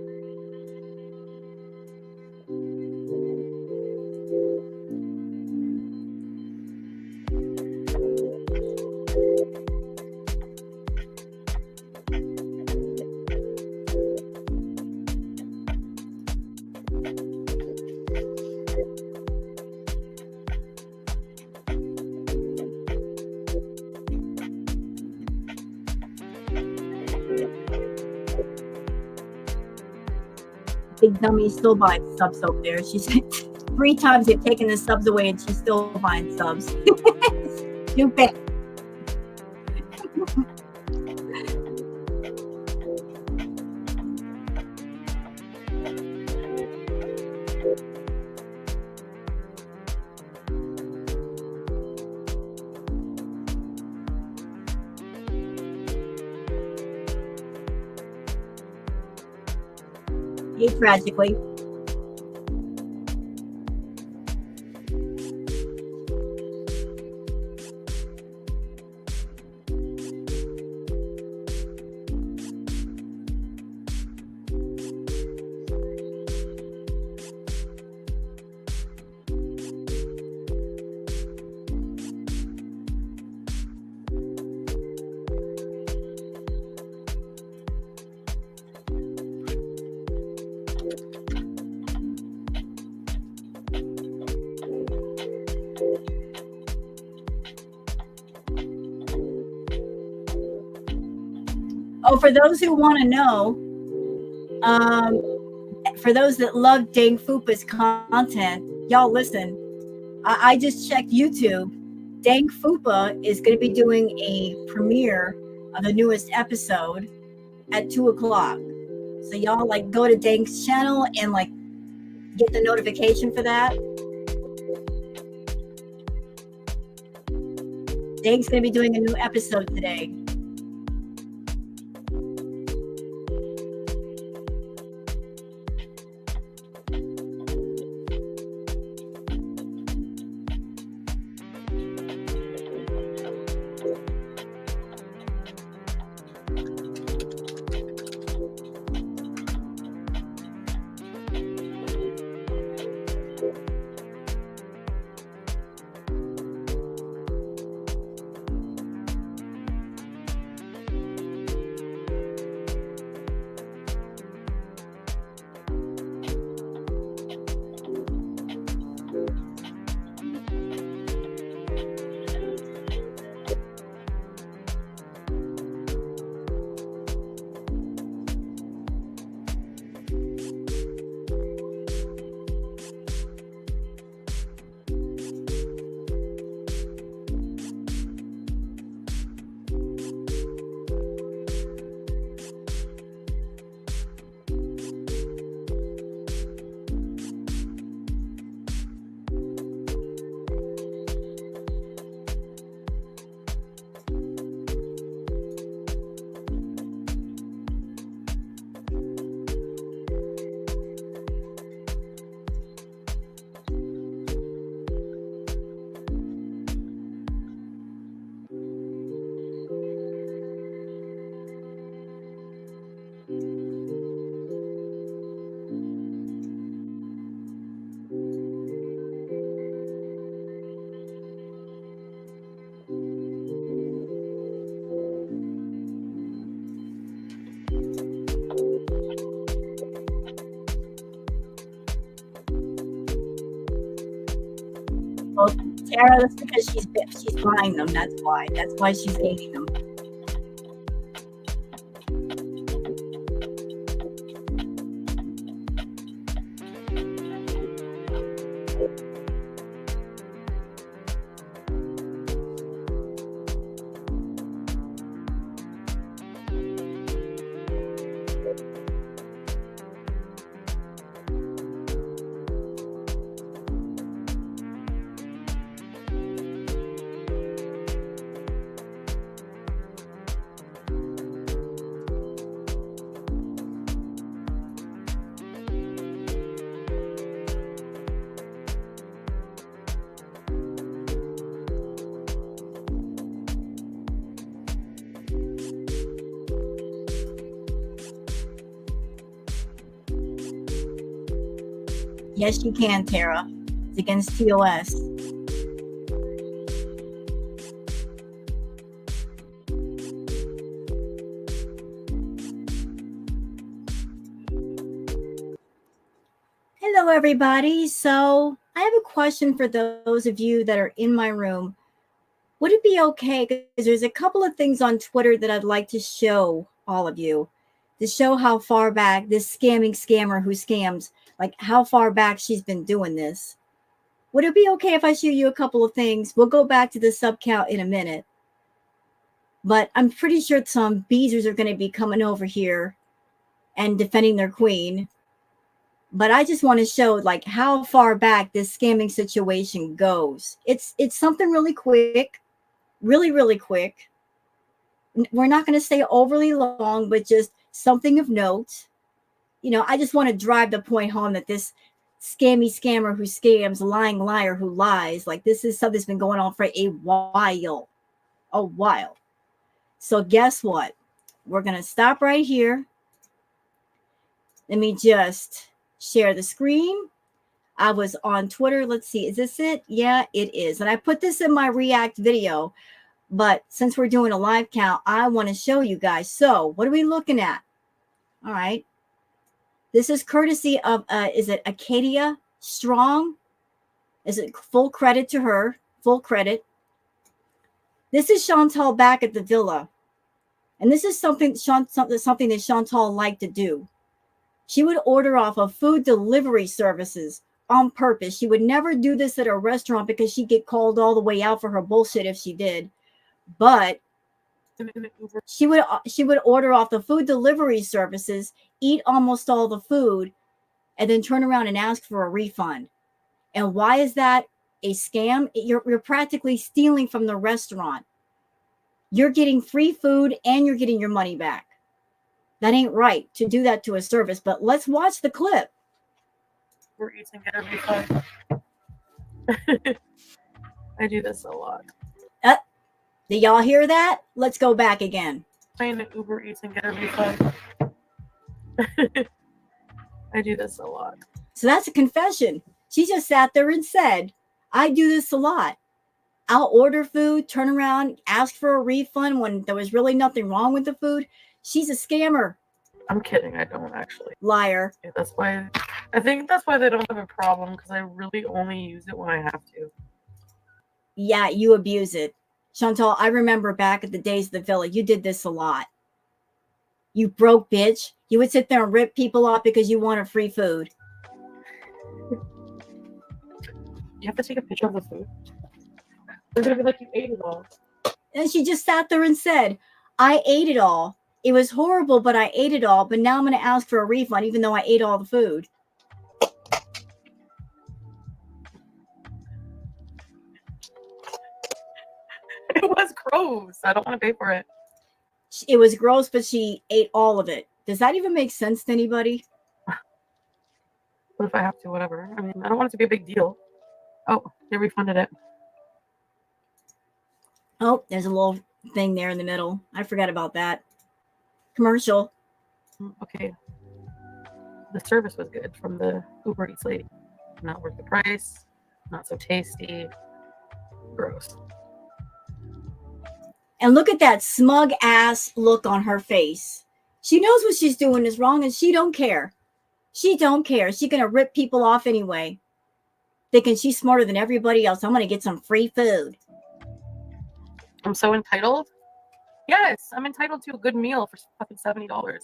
Big dummy still buying subs over there. She's 3 times they've taken the subs away and she's still buying subs. Stupid. Tragically. Oh, for those who want to know, for those that love Dang Fupa's content, y'all listen. I just checked YouTube. Dang Fupa is going to be doing a premiere of the newest episode at 2:00. So y'all like go to Dang's channel and like get the notification for that. Dang's going to be doing a new episode today. Tara, that's because she's buying them. That's why. That's why she's hating them. Yes, you can, Tara. It's against TOS. Hello, everybody. So I have a question for those of you that are in my room. Would it be okay, because there's a couple of things on Twitter that I'd like to show all of you, to show how far back this scammer who scams, like how far back she's been doing this. Would it be okay if I show you a couple of things? We'll go back to the sub count in a minute. But I'm pretty sure some BEEZERS are going to be coming over here and defending their queen. But I just want to show like how far back this scamming situation goes. It's something really quick, really quick. We're not going to stay overly long, but just something of note. You know, I just want to drive the point home that this scammer who scams, lying liar who lies, like this is something that's been going on for a while. So guess what? We're going to stop right here. Let me just share the screen. I was on Twitter. Let's see. Is this it? Yeah, it is. And I put this in my React video. But since we're doing a live count, I want to show you guys. So what are we looking at? All right. This is courtesy of, is it Acadia Strong? Is it full credit to her? Full credit. This is Chantal back at the villa. And this is something that Chantal liked to do. She would order off of food delivery services on purpose. She would never do this at a restaurant because she'd get called all the way out for her bullshit if she did. But she would order off the food delivery services, eat almost all the food, and then turn around and ask for a refund. And why is that a scam? You're practically stealing from the restaurant. You're getting free food and you're getting your money back. That ain't right to do that to a service. But let's watch the clip. Uber Eats and get a refund. I do this a lot. Did y'all hear that? Let's go back again. Playing the Uber Eats and get a refund. I do this a lot. So that's a confession. She just sat there and said, I do this a lot. I'll order food, turn around, ask for a refund when there was really nothing wrong with the food. She's a scammer. I'm kidding. I don't actually. Liar. Yeah, that's why. I think that's why they don't have a problem, because I really only use it when I have to. Yeah, you abuse it. Chantal, I remember back at the days of the villa, you did this a lot. You broke bitch. You would sit there and rip people off because you wanted free food. You have to take a picture of the food. They're going to be like, you ate it all. And she just sat there and said, I ate it all. It was horrible, but I ate it all. But now I'm going to ask for a refund, even though I ate all the food. It was gross. I don't want to pay for it. It was gross, but she ate all of it. Does that even make sense to anybody? But if I have to, whatever. I mean, I don't want it to be a big deal. Oh, they refunded it. Oh, there's a little thing there in the middle. I forgot about that. Commercial. Okay. The service was good from the Uber Eats lady. Not worth the price. Not so tasty. Gross. And look at that smug ass look on her face. She knows what she's doing is wrong and she don't care. She don't care. She's going to rip people off anyway. thinking she's smarter than everybody else. I'm going to get some free food. I'm so entitled. Yes, I'm entitled to a good meal for fucking $70.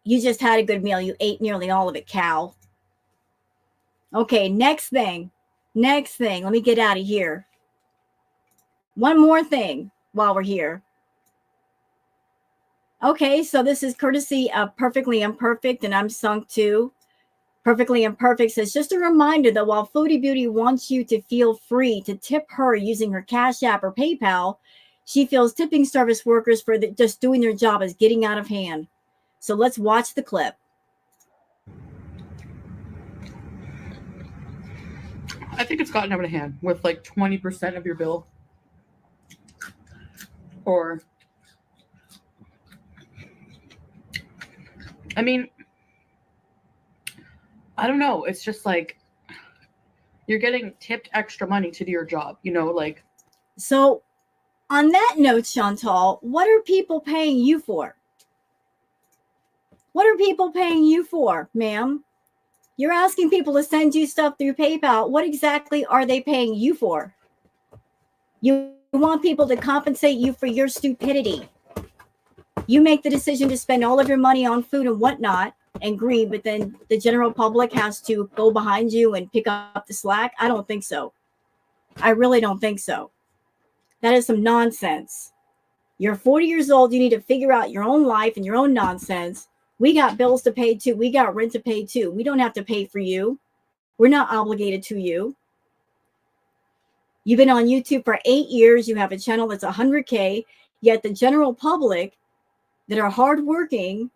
You just had a good meal. You ate nearly all of it, cow. Okay, next thing. Next thing. Let me get out of here. One more thing while we're here. Okay, so this is courtesy of Perfectly Imperfect, and I'm sunk too. Perfectly Imperfect says, just a reminder that while Foodie Beauty wants you to feel free to tip her using her Cash App or PayPal, she feels tipping service workers for just doing their job is getting out of hand. So let's watch the clip. I think it's gotten out of hand with like 20% of your bill. Or, I mean, I don't know. It's just like you're getting tipped extra money to do your job, you know, like. So on that note, Chantal, what are people paying you for? What are people paying you for, ma'am? You're asking people to send you stuff through PayPal. What exactly are they paying you for? You want people to compensate you for your stupidity. You make the decision to spend all of your money on food and whatnot and greed, but then the general public has to go behind you and pick up the slack. I don't think so. I really don't think so. That is some nonsense. You're 40 years old. You need to figure out your own life and your own nonsense. We got bills to pay too. We got rent to pay too. We don't have to pay for you. We're not obligated to you. You've been on YouTube for 8 years. You have a channel that's 100K, yet the general public that are hardworking,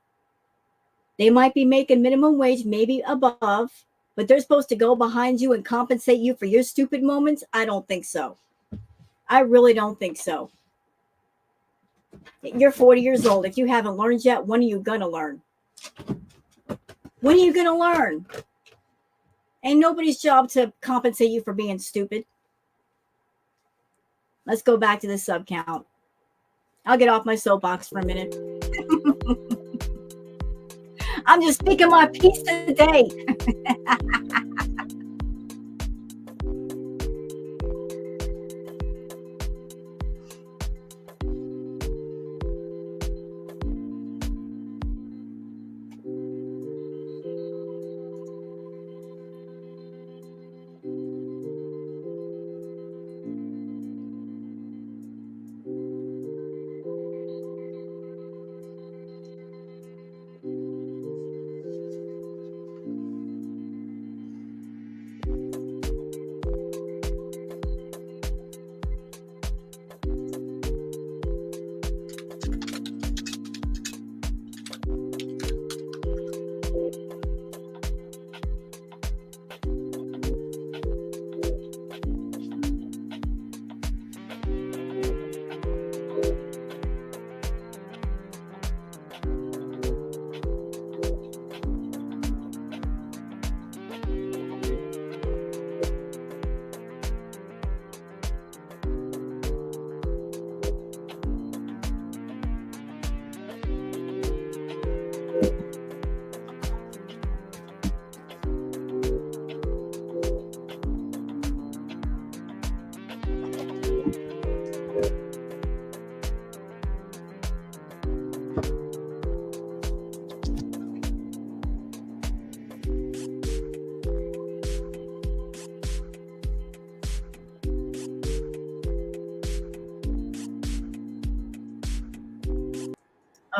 they might be making minimum wage, maybe above, but they're supposed to go behind you and compensate you for your stupid moments? I don't think so. I really don't think so. You're 40 years old. If you haven't learned yet, when are you going to learn? When are you going to learn? Ain't nobody's job to compensate you for being stupid. Let's go back to the sub count. I'll get off my soapbox for a minute. I'm just speaking my piece today.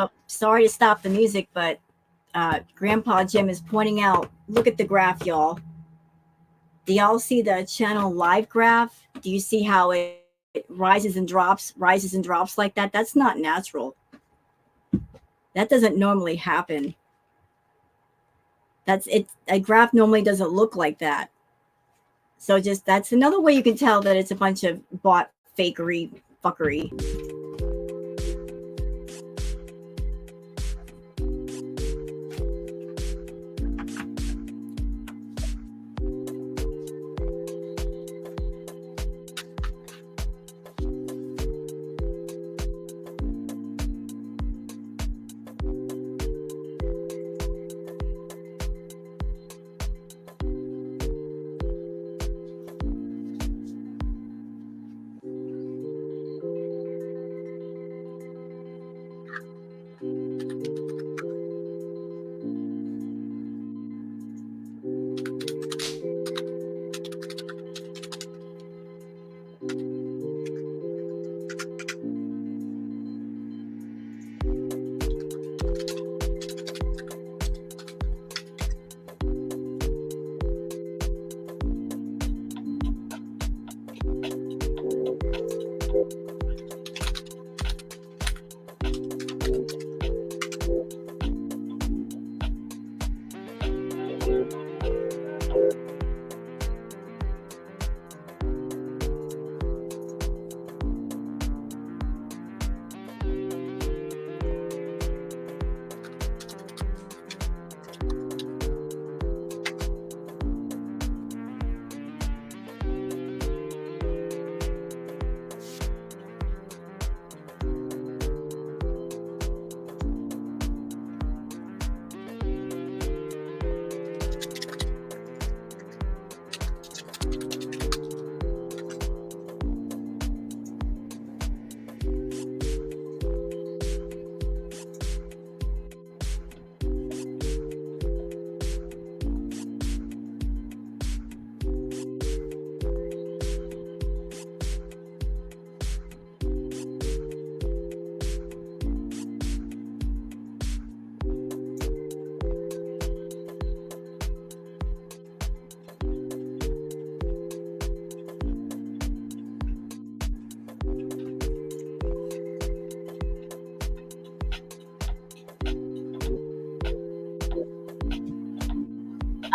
Oh, sorry to stop the music, but Grandpa Jim is pointing out, look at the graph, y'all. Do y'all see the channel live graph? Do you see how it rises and drops like that? That's not natural. That doesn't normally happen. That's it. A graph normally doesn't look like that. So just that's another way you can tell that it's a bunch of bot fakery fuckery.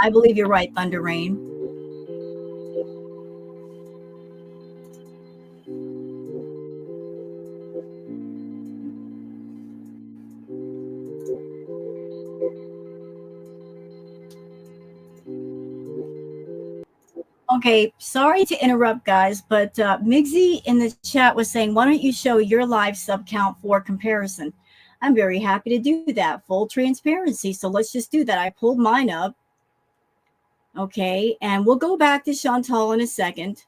I believe you're right, Thunder Rain. Okay, sorry to interrupt, guys, but Migsy in the chat was saying, why don't you show your live sub count for comparison? I'm very happy to do that. Full transparency. So let's just do that. I pulled mine up. Okay, and we'll go back to Chantal in a second.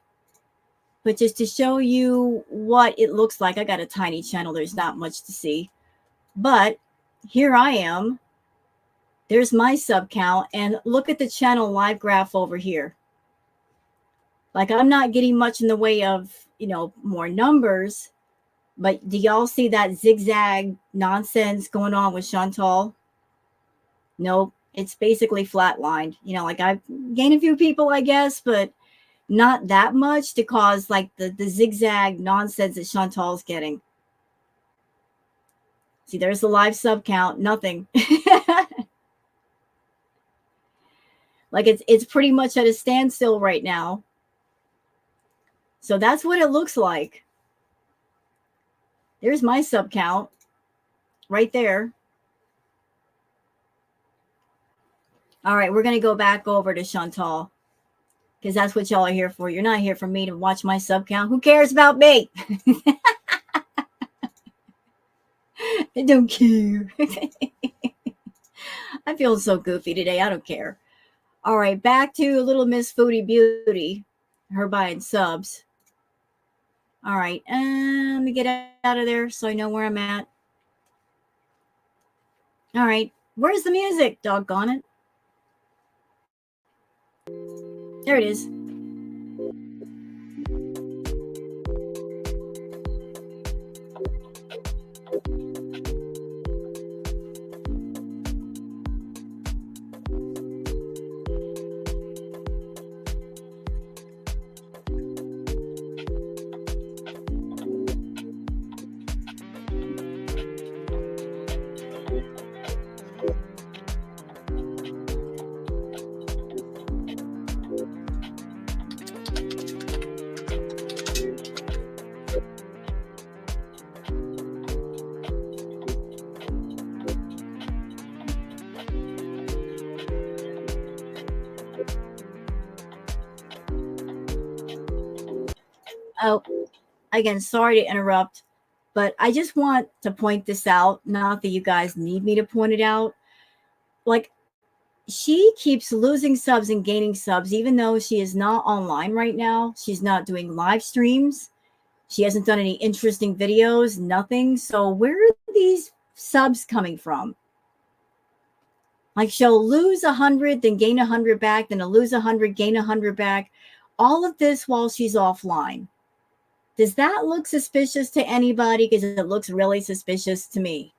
But just to show you what it looks like, I got a tiny channel. There's not much to see. But here I am. There's my sub count. And look at the channel live graph over here. Like, I'm not getting much in the way of, more numbers. But do y'all see that zigzag nonsense going on with Chantal? Nope. It's basically flatlined. Like, I've gained a few people, I guess, but not that much to cause like the zigzag nonsense that Chantal's getting. See, there's the live sub count. Nothing. Like, it's pretty much at a standstill right now. So that's what it looks like. There's my sub count right there. All right, we're going to go back over to Chantal because that's what y'all are here for. You're not here for me to watch my sub count. Who cares about me? I don't care. I feel so goofy today. I don't care. All right, back to Little Miss Foodie Beauty. Her buying subs. All right, let me get out of there so I know where I'm at. All right, where's the music? Doggone it. There it is. Oh, again, sorry to interrupt, but I just want to point this out. Not that you guys need me to point it out. Like, she keeps losing subs and gaining subs, even though she is not online right now. She's not doing live streams. She hasn't done any interesting videos, nothing. So where are these subs coming from? Like, she'll lose 100, then gain 100 back, then lose 100, gain 100 back. All of this while she's offline. Does that look suspicious to anybody? Because it looks really suspicious to me.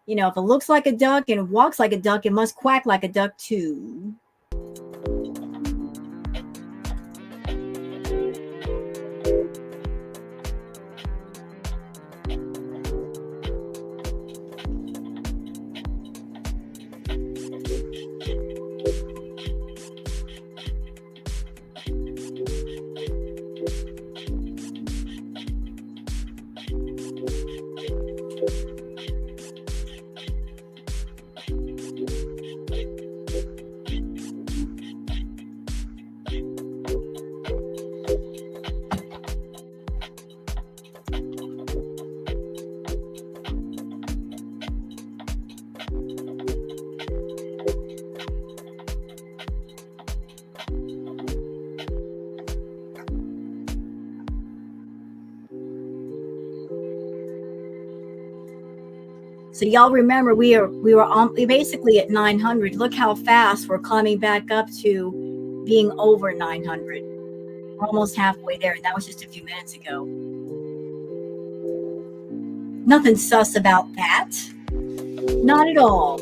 If it looks like a duck and walks like a duck, it must quack like a duck too. So y'all remember we were basically at 900. Look how fast we're climbing back up to being over 900. We're almost halfway there, and that was just a few minutes ago. Nothing sus about that. Not at all.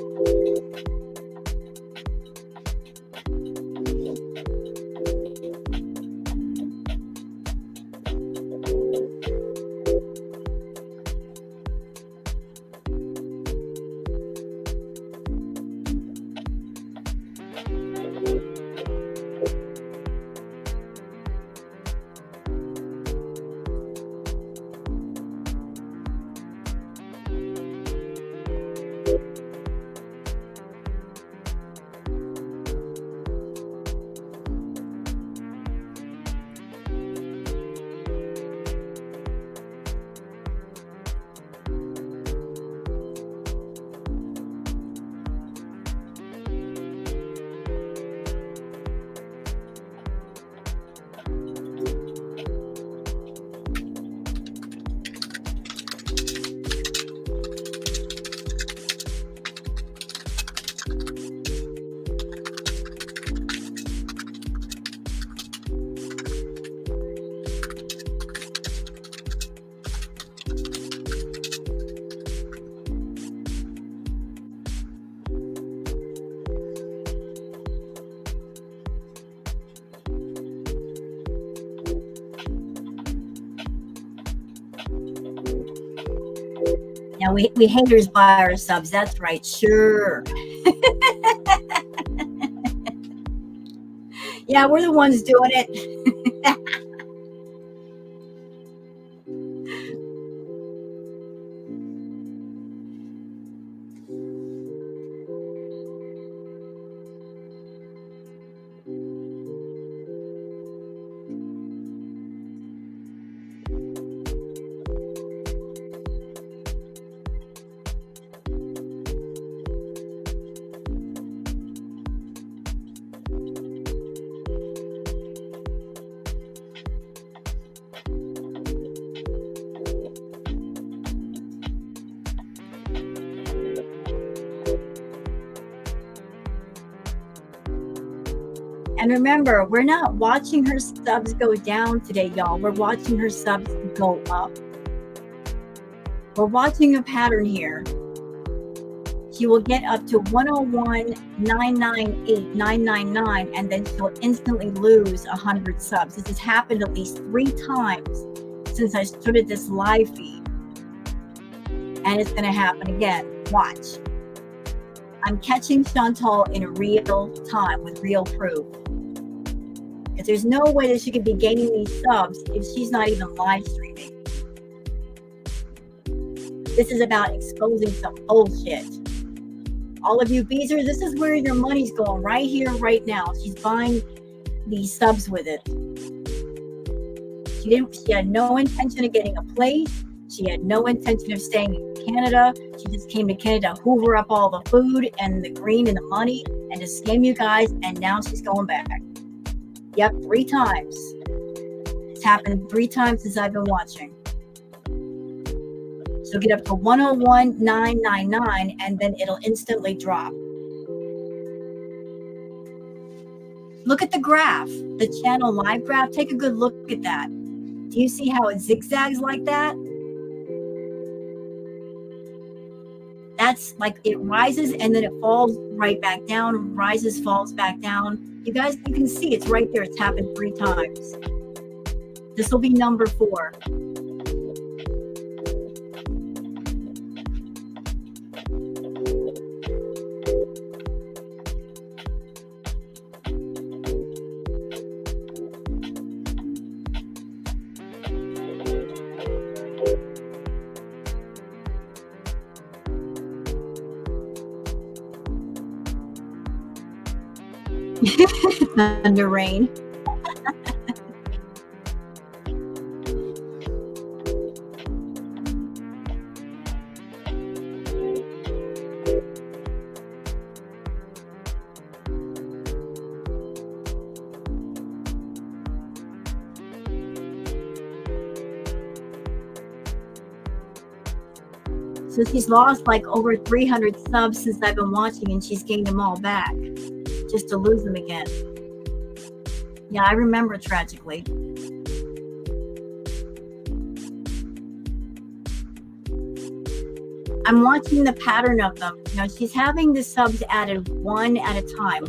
Yeah, we haters buy our subs. That's right. Sure. Yeah, we're the ones doing it. And remember, we're not watching her subs go down today, y'all. We're watching her subs go up. We're watching a pattern here. She will get up to 101,998,999, and then she'll instantly lose 100 subs. This has happened at least 3 times since I started this live feed. And it's going to happen again. Watch. I'm catching Chantal in real time with real proof. Because there's no way that she could be gaining these subs if she's not even live streaming. This is about exposing some bullshit. All of you Beezers, this is where your money's going, right here, right now. She's buying these subs with it. She had no intention of getting a place. She had no intention of staying in Canada. She just came to Canada to hoover up all the food and the green and the money and to scam you guys, and now she's going back. Yep, 3 times. It's happened 3 times since I've been watching. She'll get up to 101,999, and then it'll instantly drop. Look at the graph, the channel live graph. Take a good look at that. Do you see how it zigzags like that? That's like it rises and then it falls right back down, rises, falls back down. You guys, you can see it's right there. It's happened 3 times. This will be number 4. Thunder rain. So she's lost like over 300 subs since I've been watching, and she's gained them all back just to lose them again. Yeah, I remember tragically. I'm watching the pattern of them. You know, she's having the subs added 1 at a time.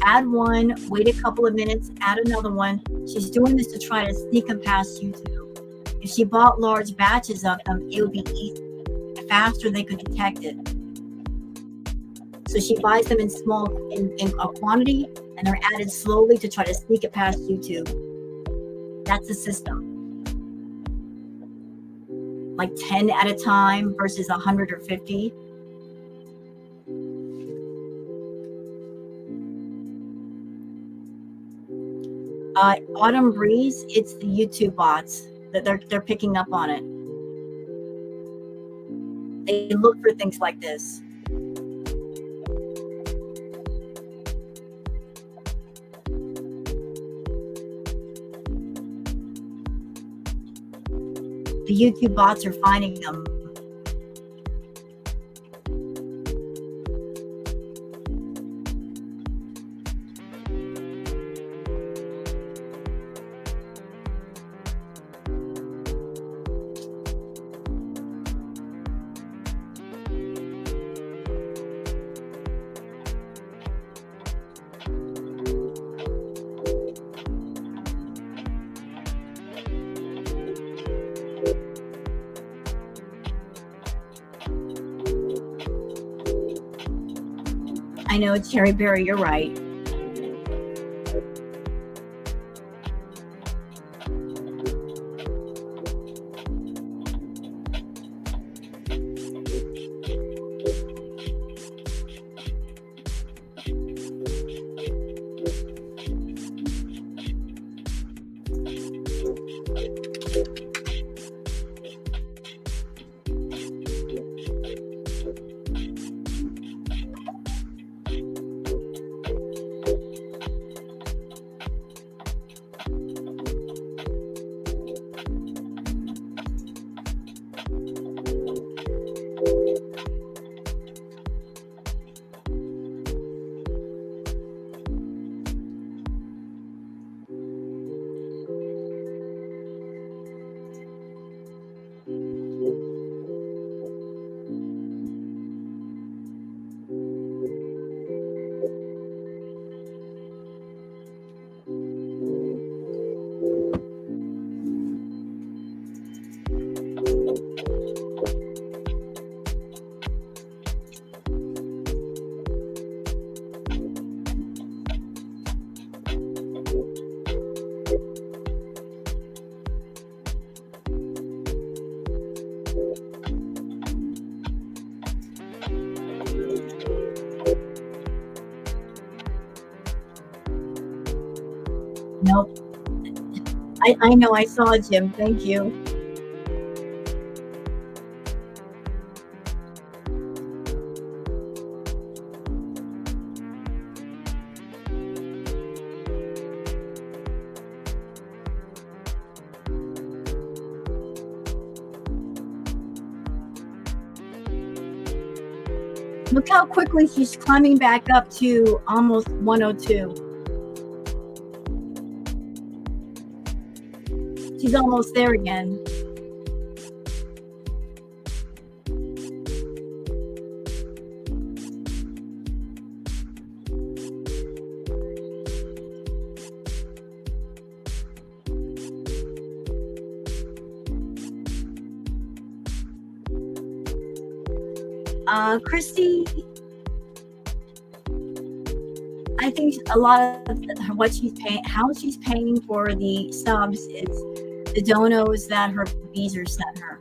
Add 1, wait a couple of minutes, add another one. She's doing this to try to sneak them past YouTube. If she bought large batches of them, it would be easy. Faster they could detect it. So she buys them in a quantity, and they're added slowly to try to sneak it past YouTube. That's the system. Like 10 at a time versus 100 or 50. Autumn Breeze, it's the YouTube bots that they're picking up on it. They look for things like this. The YouTube bots are finding them. I know, Cherry Berry, you're right. Nope. I know, I saw it, Jim. Thank you. Look how quickly she's climbing back up to almost 102. She's almost there again. Christy, I think a lot of what she's paying, how she's paying for the subs is the donos that her BEEZERS sent her.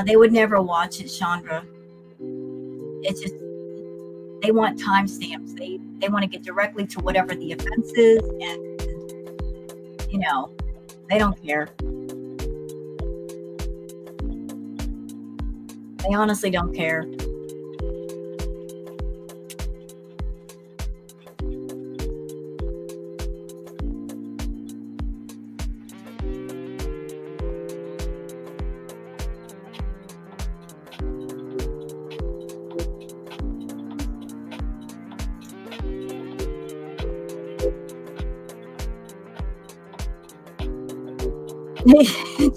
They would never watch it, Chandra. It's just they want timestamps. They want to get directly to whatever the offense is, and you know, they don't care. They honestly don't care.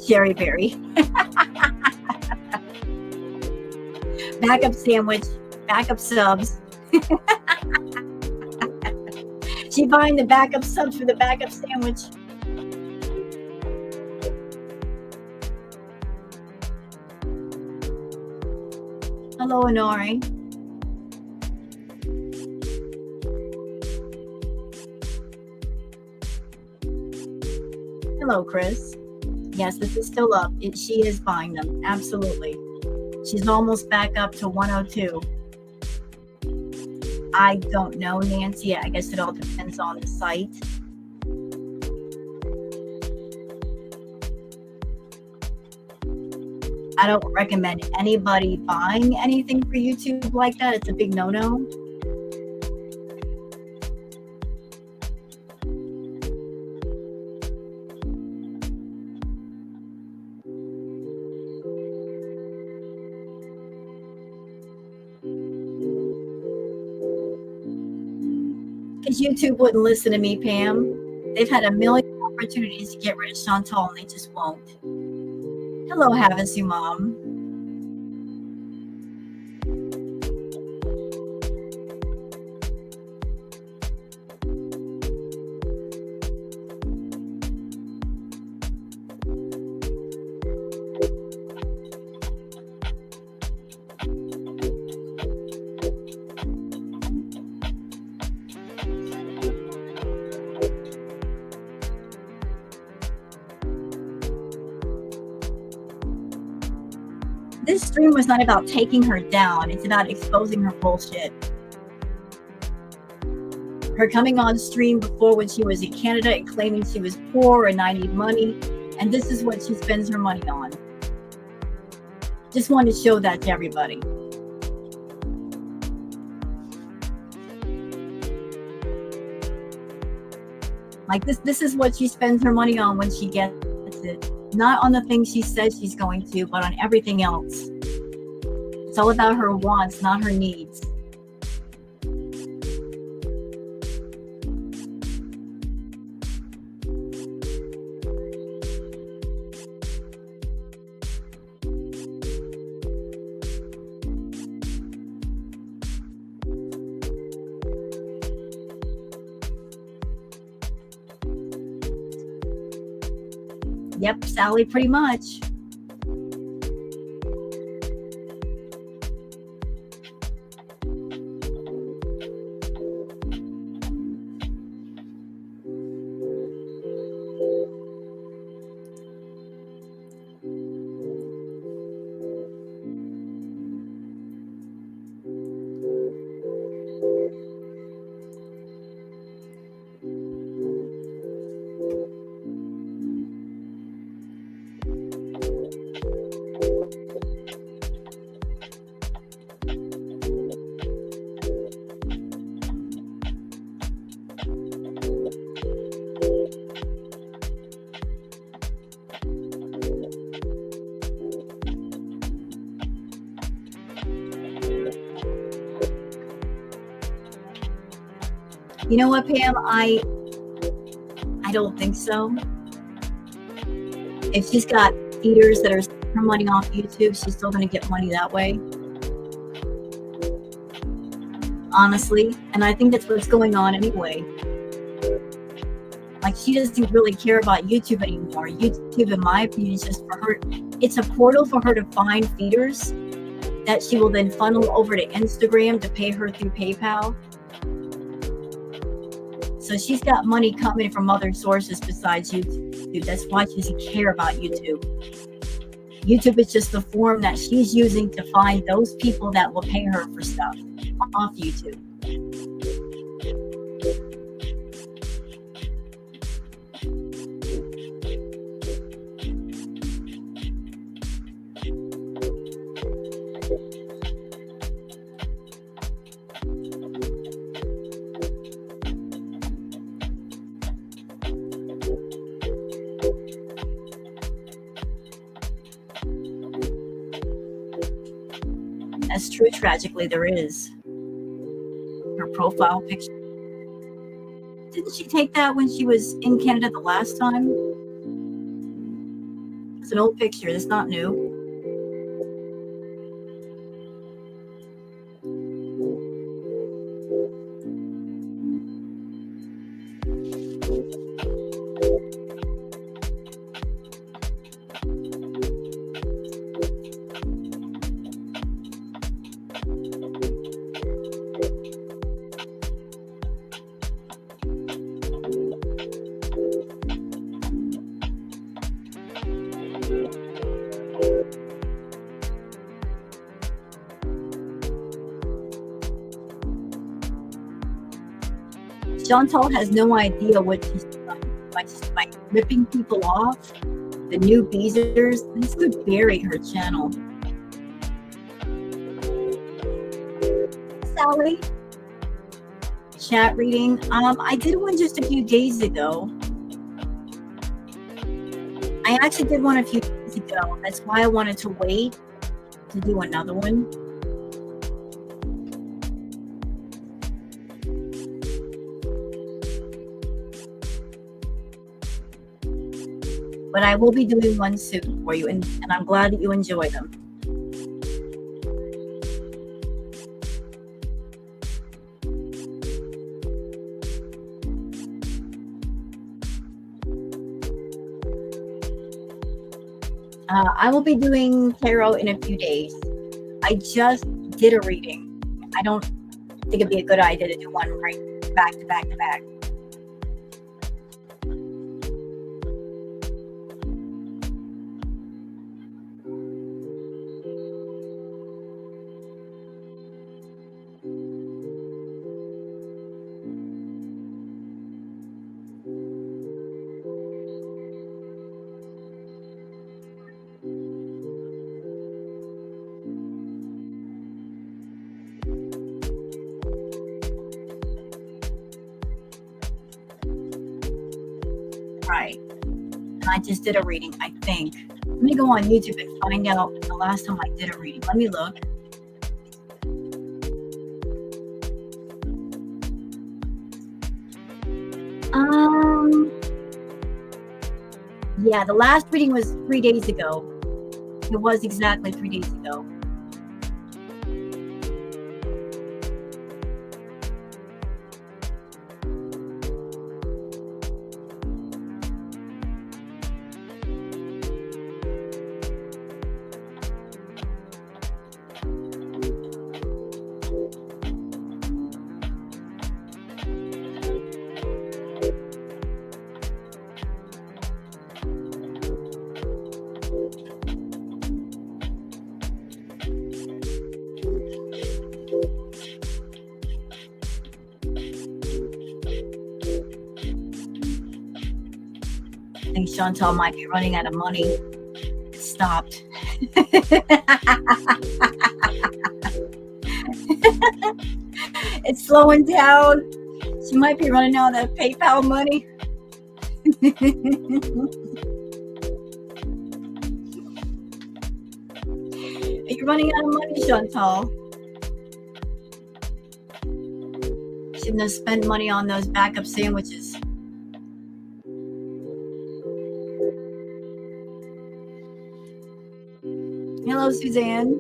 Cherry Berry. Backup sandwich, backup subs. She buying the backup subs for the backup sandwich. Hello, Honore. Hello, Chris. Yes, this is still up. She is buying them. Absolutely. She's almost back up to 102. I don't know, Nancy. I guess it all depends on the site. I don't recommend anybody buying anything for YouTube like that. It's a big no-no. Because YouTube wouldn't listen to me, Pam. They've had a million opportunities to get rid of Chantal, and they just won't. Hello, Havasu Mom. This stream was not about taking her down. It's about exposing her bullshit. Her coming on stream before when she was in Canada and claiming she was poor and I need money. And this is what she spends her money on. Just wanted to show that to everybody. Like this is what she spends her money on when she gets it. Not on the things she says she's going to, but on everything else. It's all about her wants, not her needs. Yep, Sally, pretty much. You know what, Pam? I don't think so. If she's got feeders that are her money off YouTube, she's still going to get money that way. Honestly, and I think that's what's going on anyway. Like, she doesn't really care about YouTube anymore. YouTube, in my opinion, is just for her. It's a portal for her to find feeders that she will then funnel over to Instagram to pay her through PayPal. So she's got money coming from other sources besides YouTube. That's why she doesn't care about YouTube. YouTube is just the form that she's using to find those people that will pay her for stuff off YouTube. That's true, tragically, there is. Her profile picture. Didn't she take that when she was in Canada the last time? It's an old picture, it's not new. Chantal has no idea what she's done by ripping people off. The new BEEZERS, this could bury her channel. Sally, chat reading. I did one just a few days ago. I actually did one a few days ago. That's why I wanted to wait to do another one. But I will be doing one soon for you, and I'm glad that you enjoy them. I will be doing tarot in a few days. I just did a reading. I don't think it'd be a good idea to do one right back to back to back. I just did a reading, I think. Let me go on YouTube and find out the last time I did a reading. Let me look. Yeah, the last reading was 3 days ago. It was exactly 3 days ago. I think Chantal might be running out of money. It stopped. It's slowing down. She might be running out of that PayPal money. Are you running out of money, Chantal? Shouldn't have spent money on those backup sandwiches. Hello, Suzanne.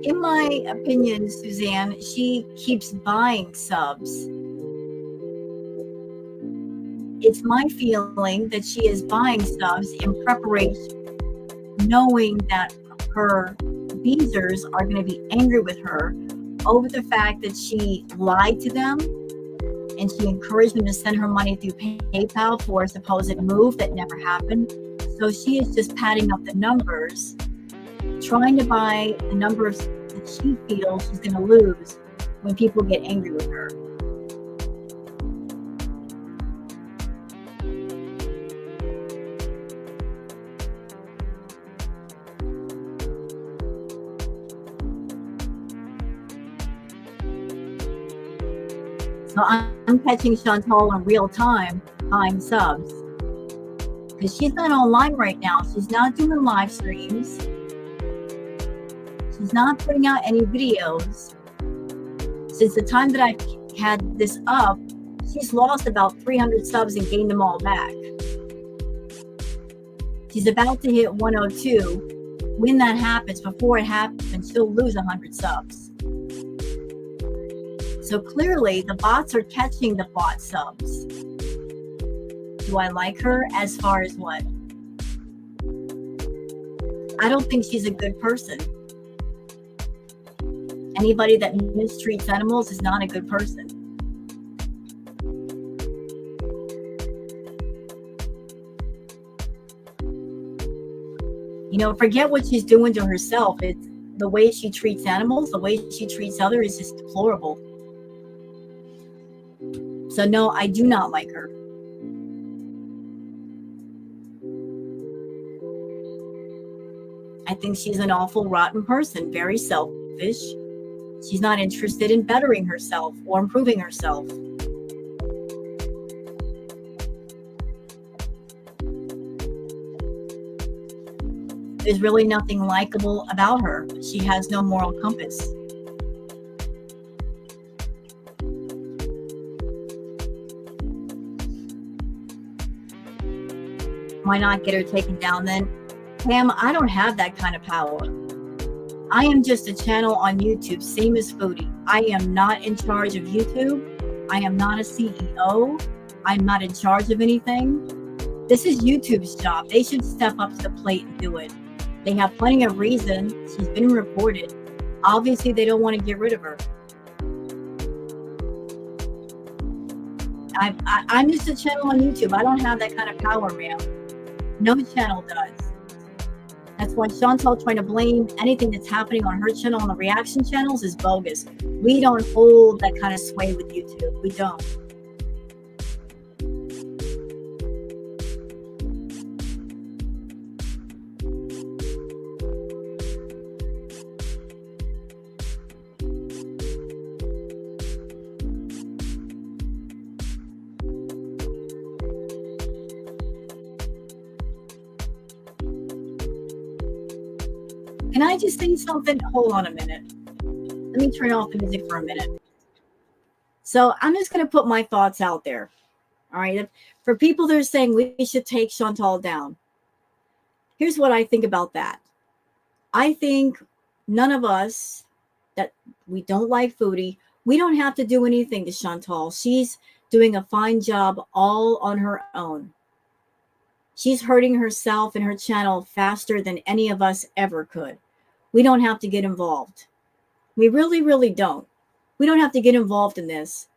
In my opinion, Suzanne, she keeps buying subs. It's my feeling that she is buying subs in preparation, knowing that her BEEZERS are going to be angry with her over the fact that she lied to them and she encouraged them to send her money through PayPal for a supposed move that never happened. So she is just padding up the numbers, trying to buy the numbers that she feels she's going to lose when people get angry with her. So I'm catching Chantal in real time buying subs. Because she's not online right now. She's not doing live streams. She's not putting out any videos. Since the time that I've had this up, she's lost about 300 subs and gained them all back. She's about to hit 102. When that happens, before it happens, she'll lose 100 subs. So clearly, the bots are catching the bot subs. Do I like her as far as what? I don't think she's a good person. Anybody that mistreats animals is not a good person. You know, forget what she's doing to herself. It's the way she treats animals, the way she treats others is just deplorable. So no, I do not like her. I think she's an awful, rotten person, very selfish. She's not interested in bettering herself or improving herself. There's really nothing likable about her. She has no moral compass. Why not get her taken down then? Pam, I don't have that kind of power. I am just a channel on YouTube, same as Foodie. I am not in charge of YouTube. I am not a CEO. I'm not in charge of anything. This is YouTube's job. They should step up to the plate and do it. They have plenty of reason. She's been reported. Obviously, they don't want to get rid of her. I'm just a channel on YouTube. I don't have that kind of power, ma'am. No channel does. That's why Chantal trying to blame anything that's happening on her channel on the reaction channels is bogus. We don't hold that kind of sway with YouTube. We don't. Can I just say something? Hold on a minute. Let me turn off the music for a minute. So I'm just going to put my thoughts out there. All right. For people that are saying we should take Chantal down, here's what I think about that. I think none of us that we don't like Foodie, we don't have to do anything to Chantal. She's doing a fine job all on her own. She's hurting herself and her channel faster than any of us ever could. We don't have to get involved. We really, really don't. We don't have to get involved in this.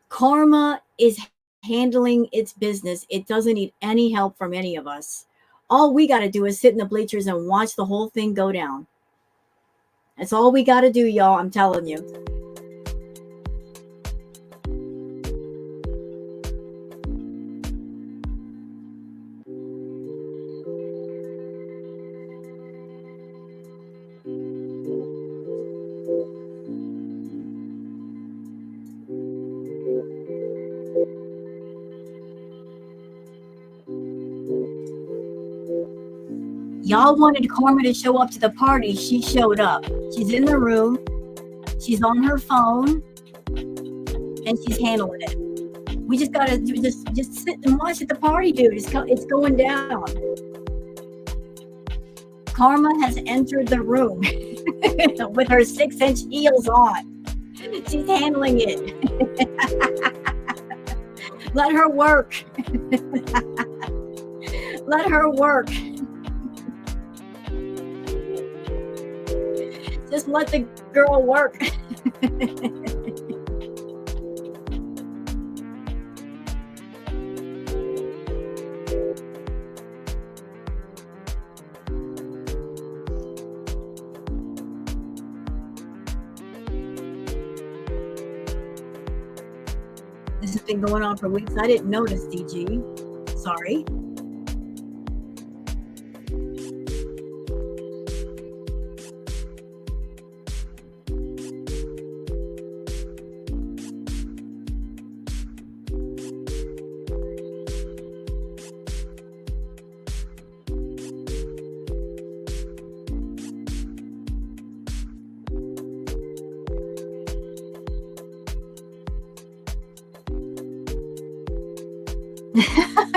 Karma is handling its business. It doesn't need any help from any of us. All we got to do is sit in the bleachers and watch the whole thing go down. That's all we got to do, y'all. I'm telling you. Y'all wanted Karma to show up to the party. She showed up. She's in the room. She's on her phone. And she's handling it. We just got to just sit and watch at the party, dude. It's going down. Karma has entered the room with her 6-inch heels on. She's handling it. Let her work. Let her work. Just let the girl work. This has been going on for weeks. I didn't notice, DG. Sorry.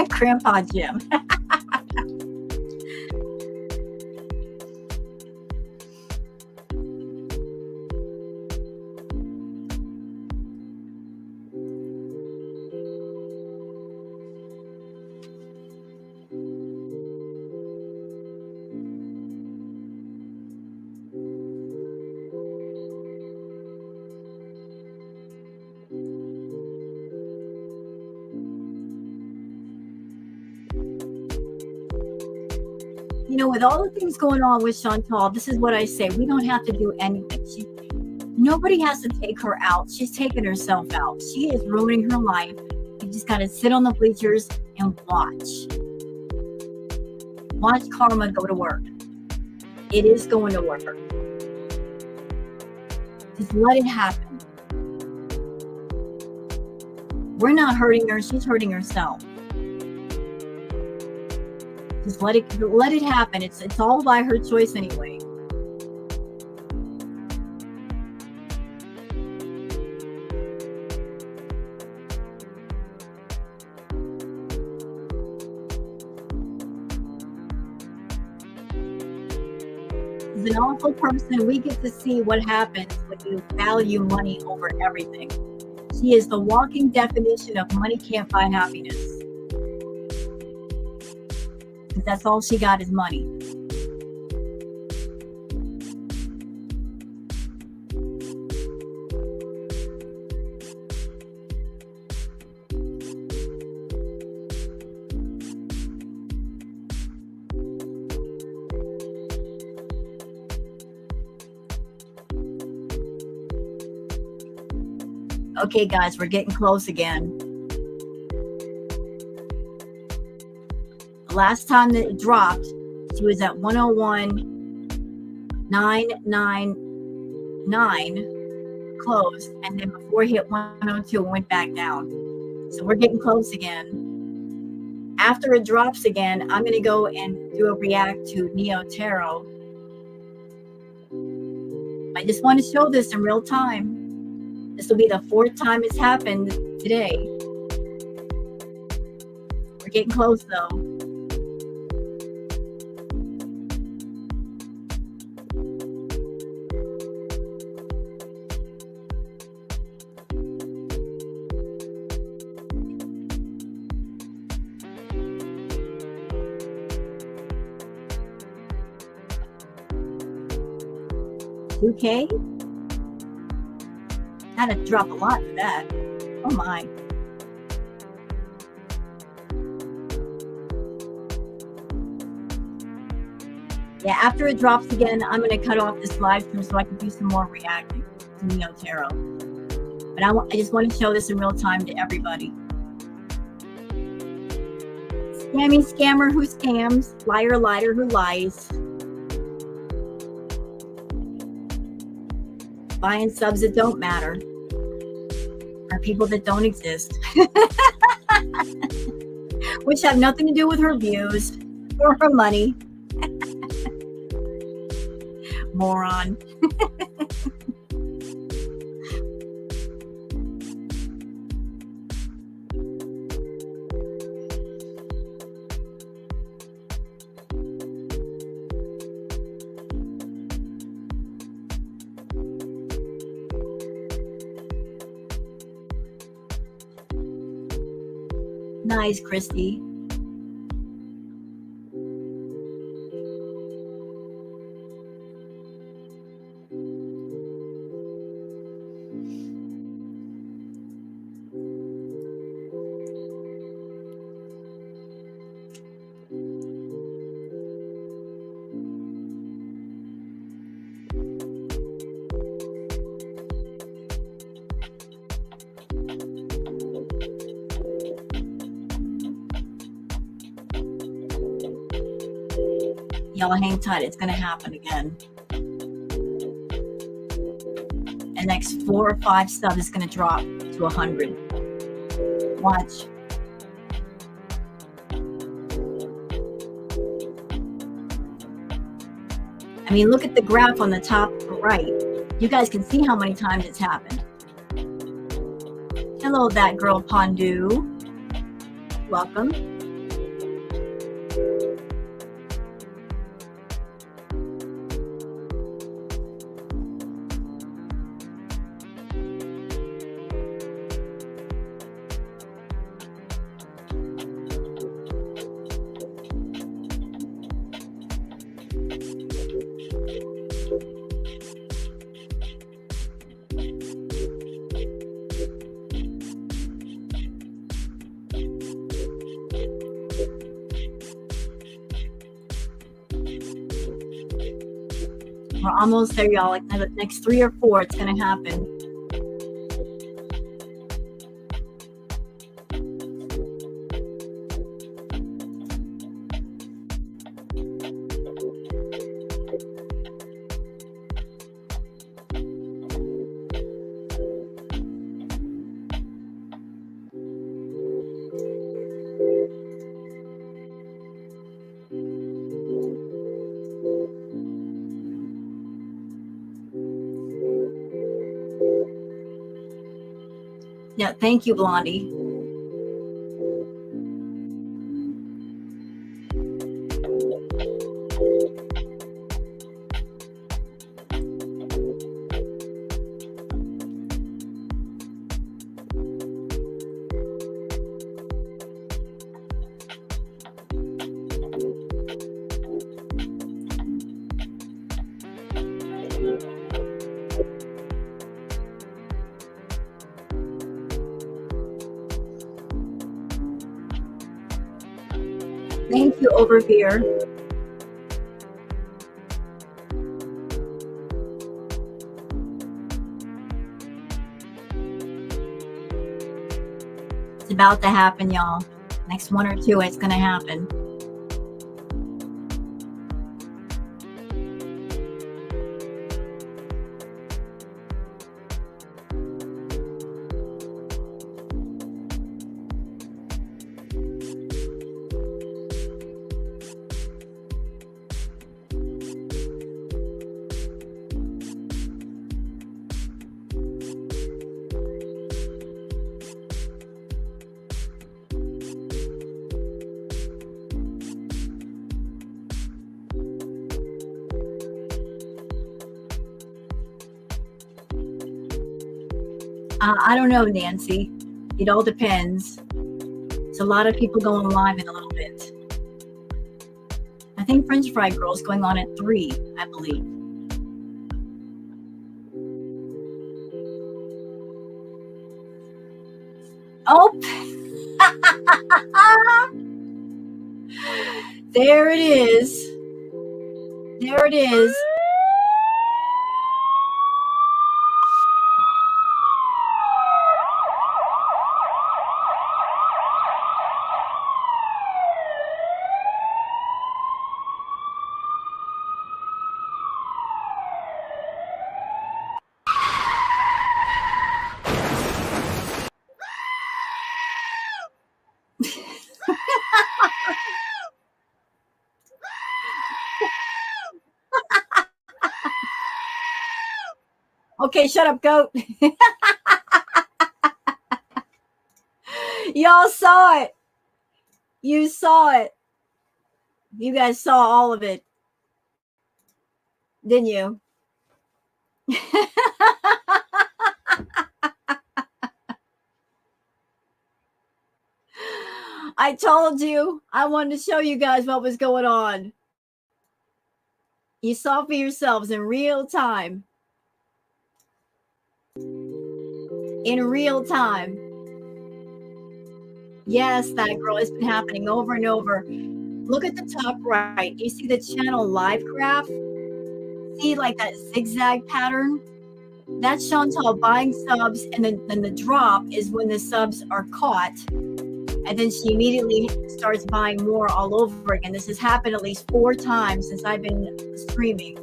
Grandpa Jim. You know, with all the things going on with Chantal, this is what I say. We don't have to do anything. Nobody has to take her out. She's taking herself out. She is ruining her life. You just got to sit on the bleachers and watch. Watch Karma go to work. It is going to work. Just let it happen. We're not hurting her. She's hurting herself. Just let it happen. It's all by her choice anyway. As an awful person, we get to see what happens when you value money over everything. She is the walking definition of money can't buy happiness. Because that's all she got is money. Okay, guys, we're getting close again. Last time that it dropped, she was at 101.999 closed, and then before it hit 102, it went back down. So we're getting close again. After it drops again, I'm going to go and do a react to Neo Tarot I just want to show this in real time. This will be the 4th time it's happened today. We're getting close though. $2K? Had to drop a lot for that. Oh my. Yeah, after it drops again, I'm going to cut off this live stream so I can do some more reacting to Neo Tarot. But I just want to show this in real time to everybody. Scammy scammer who scams. Liar liar who lies. Buying subs that don't matter. Or people that don't exist. Which have nothing to do with her views or her money. Moron. Nice, Christy. Y'all hang tight. It's going to happen again. The next 4 or 5 subs is going to drop to 100. Watch. I mean, look at the graph on the top right. You guys can see how many times it's happened. Hello, that girl Pondu. Welcome. We're almost there, y'all. Like the next 3 or 4, it's gonna happen. Yeah, thank you, Blondie. Thank you, Overveer. It's about to happen, y'all. Next 1 or 2, it's gonna happen. I don't know, Nancy. It all depends. It's a lot of people going live in a little bit. I think French Fry Girl is going on at 3, I believe. Oh, there it is. There it is. Okay, shut up, goat. Y'all saw it. You saw it. You guys saw all of it. Didn't you? I told you I wanted to show you guys what was going on. You saw for yourselves in real time. In real time. Yes, that girl. It's been happening over and over. Look at the top right. You see the channel live graph? See like that zigzag pattern? That's Chantal buying subs, and then the drop is when the subs are caught. And then she immediately starts buying more all over again. This has happened at least 4 times since I've been streaming.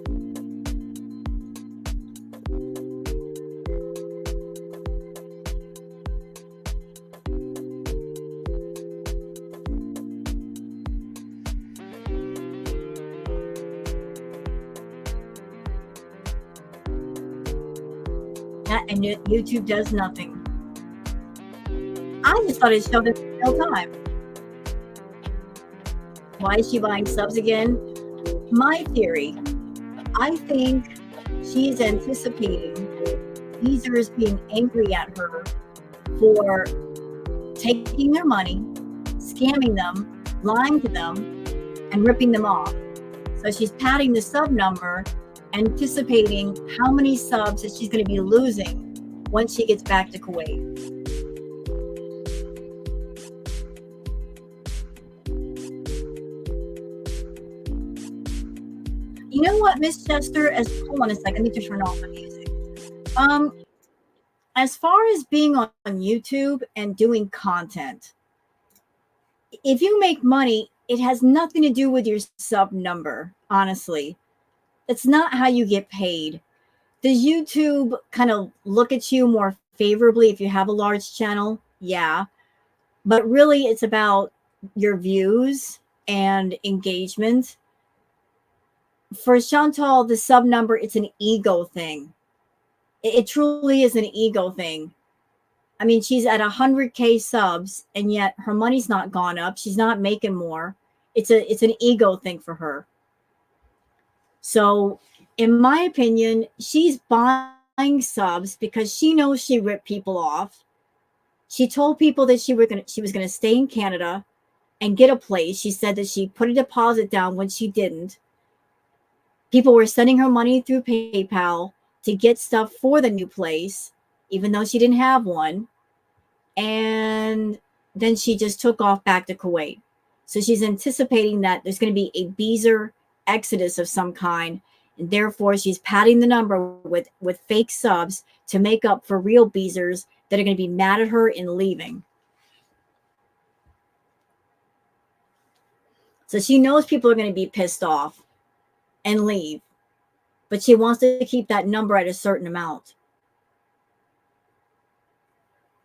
And YouTube does nothing. I just thought it showed it in real time. Why is she buying subs again? My theory, I think she's anticipating BEEZERS being angry at her for taking their money, scamming them, lying to them, and ripping them off. So she's padding the sub number, anticipating how many subs that she's going to be losing once she gets back to Kuwait. You know what, Miss Chester? Hold on a second. I need to turn off the music. As far as being on YouTube and doing content, if you make money, it has nothing to do with your sub number, honestly. It's not how you get paid. Does YouTube kind of look at you more favorably if you have a large channel? Yeah. But really, it's about your views and engagement. For Chantal, the sub number, it's an ego thing. It truly is an ego thing. I mean, she's at 100K subs, and yet her money's not gone up. She's not making more. It's an ego thing for her. So, in my opinion, she's buying subs because she knows she ripped people off. She told people that she was going to stay in Canada and get a place. She said that she put a deposit down when she didn't. People were sending her money through PayPal to get stuff for the new place, even though she didn't have one. And then she just took off back to Kuwait. So she's anticipating that there's going to be a BEEZER exodus of some kind, and therefore she's padding the number with fake subs to make up for real BEEZERS that are going to be mad at her and leaving. So she knows people are going to be pissed off and leave, but she wants to keep that number at a certain amount.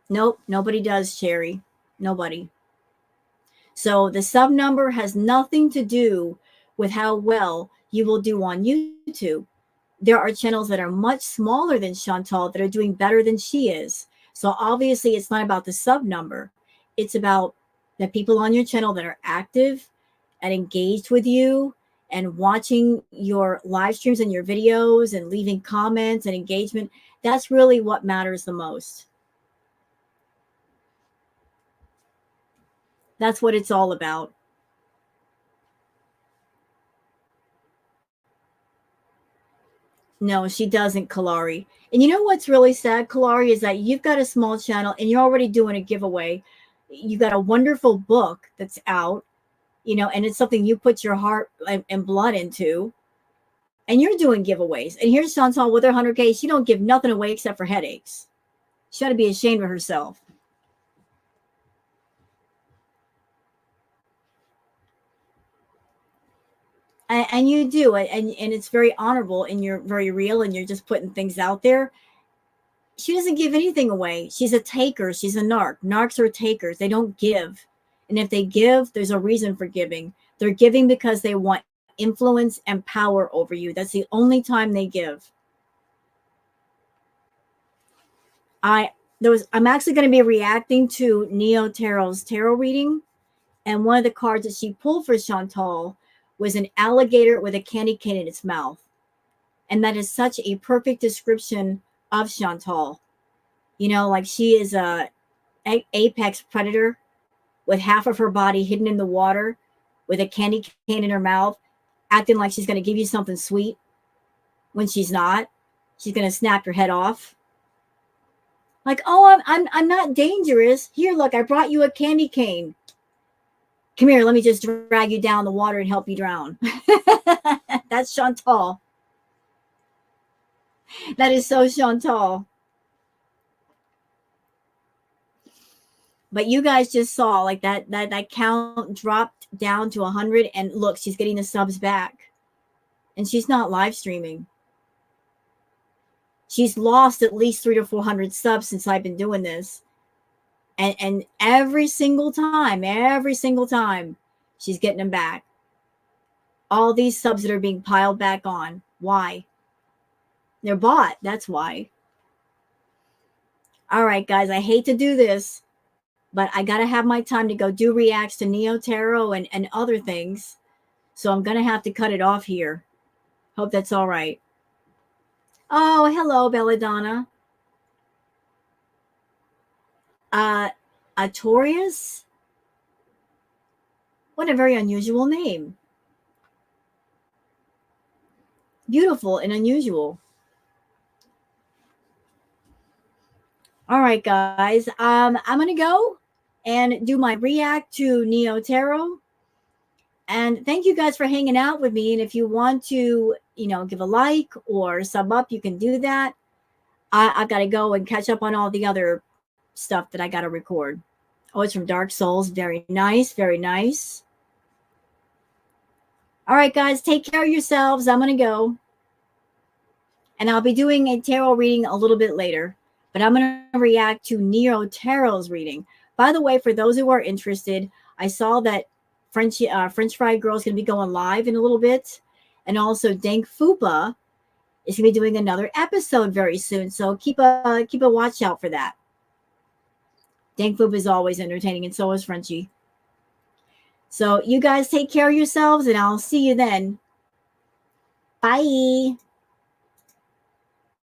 Nope, nobody does, Sherry. Nobody. So the sub number has nothing to do with how well you will do on YouTube. There are channels that are much smaller than Chantal that are doing better than she is. So obviously it's not about the sub number. It's about the people on your channel that are active and engaged with you and watching your live streams and your videos and leaving comments and engagement. That's really what matters the most. That's what it's all about. No, she doesn't, Kalari. And you know what's really sad, Kalari, is that you've got a small channel and you're already doing a giveaway. You got a wonderful book that's out, you know, and it's something you put your heart and blood into. And you're doing giveaways. And here's Chantal with her 100K. She don't give nothing away except for headaches. She ought to be ashamed of herself. And you do it, and it's very honorable, and you're very real, and you're just putting things out there. She doesn't give anything away. She's a taker. She's a narc. Narcs are takers. They don't give. And if they give, there's a reason for giving. They're giving because they want influence and power over you. That's the only time they give. I'm actually going to be reacting to Neo Tarot's tarot reading, and one of the cards that she pulled for Chantal was an alligator with a candy cane in its mouth. And that is such a perfect description of Chantal. You know, like she is a apex predator with half of her body hidden in the water with a candy cane in her mouth, acting like she's going to give you something sweet when she's not. She's going to snap your head off. Like, oh, I'm not dangerous. Here, look, I brought you a candy cane. Come here, let me just drag you down the water and help you drown. That's Chantal. That is so Chantal. But you guys just saw like that count dropped down to 100, and look, she's getting the subs back. And she's not live streaming. She's lost at least 300 to 400 subs since I've been doing this. And every single time, she's getting them back. All these subs that are being piled back on. Why? They're bought. That's why. All right, guys, I hate to do this, but I got to have my time to go do reacts to Neo Tarot and other things. So I'm going to have to cut it off here. Hope that's all right. Oh, hello, Belladonna. Artorias? What a very unusual name. Beautiful and unusual. All right, guys. I'm going to go and do my react to Neo Tarot. And thank you guys for hanging out with me. And if you want to, you know, give a like or sub up, you can do that. I got to go and catch up on all the other stuff that I got to record. Oh, it's from Dark Souls. Very nice. Very nice. All right, guys, take care of yourselves. I'm going to go. And I'll be doing a tarot reading a little bit later. But I'm going to react to Neo Tarot's reading. By the way, for those who are interested, I saw that French Fry Girl is going to be going live in a little bit. And also Dank Fupa is going to be doing another episode very soon. So keep a watch out for that. Dank Fupa is always entertaining, and so is Frenchie. So you guys take care of yourselves, and I'll see you then. Bye.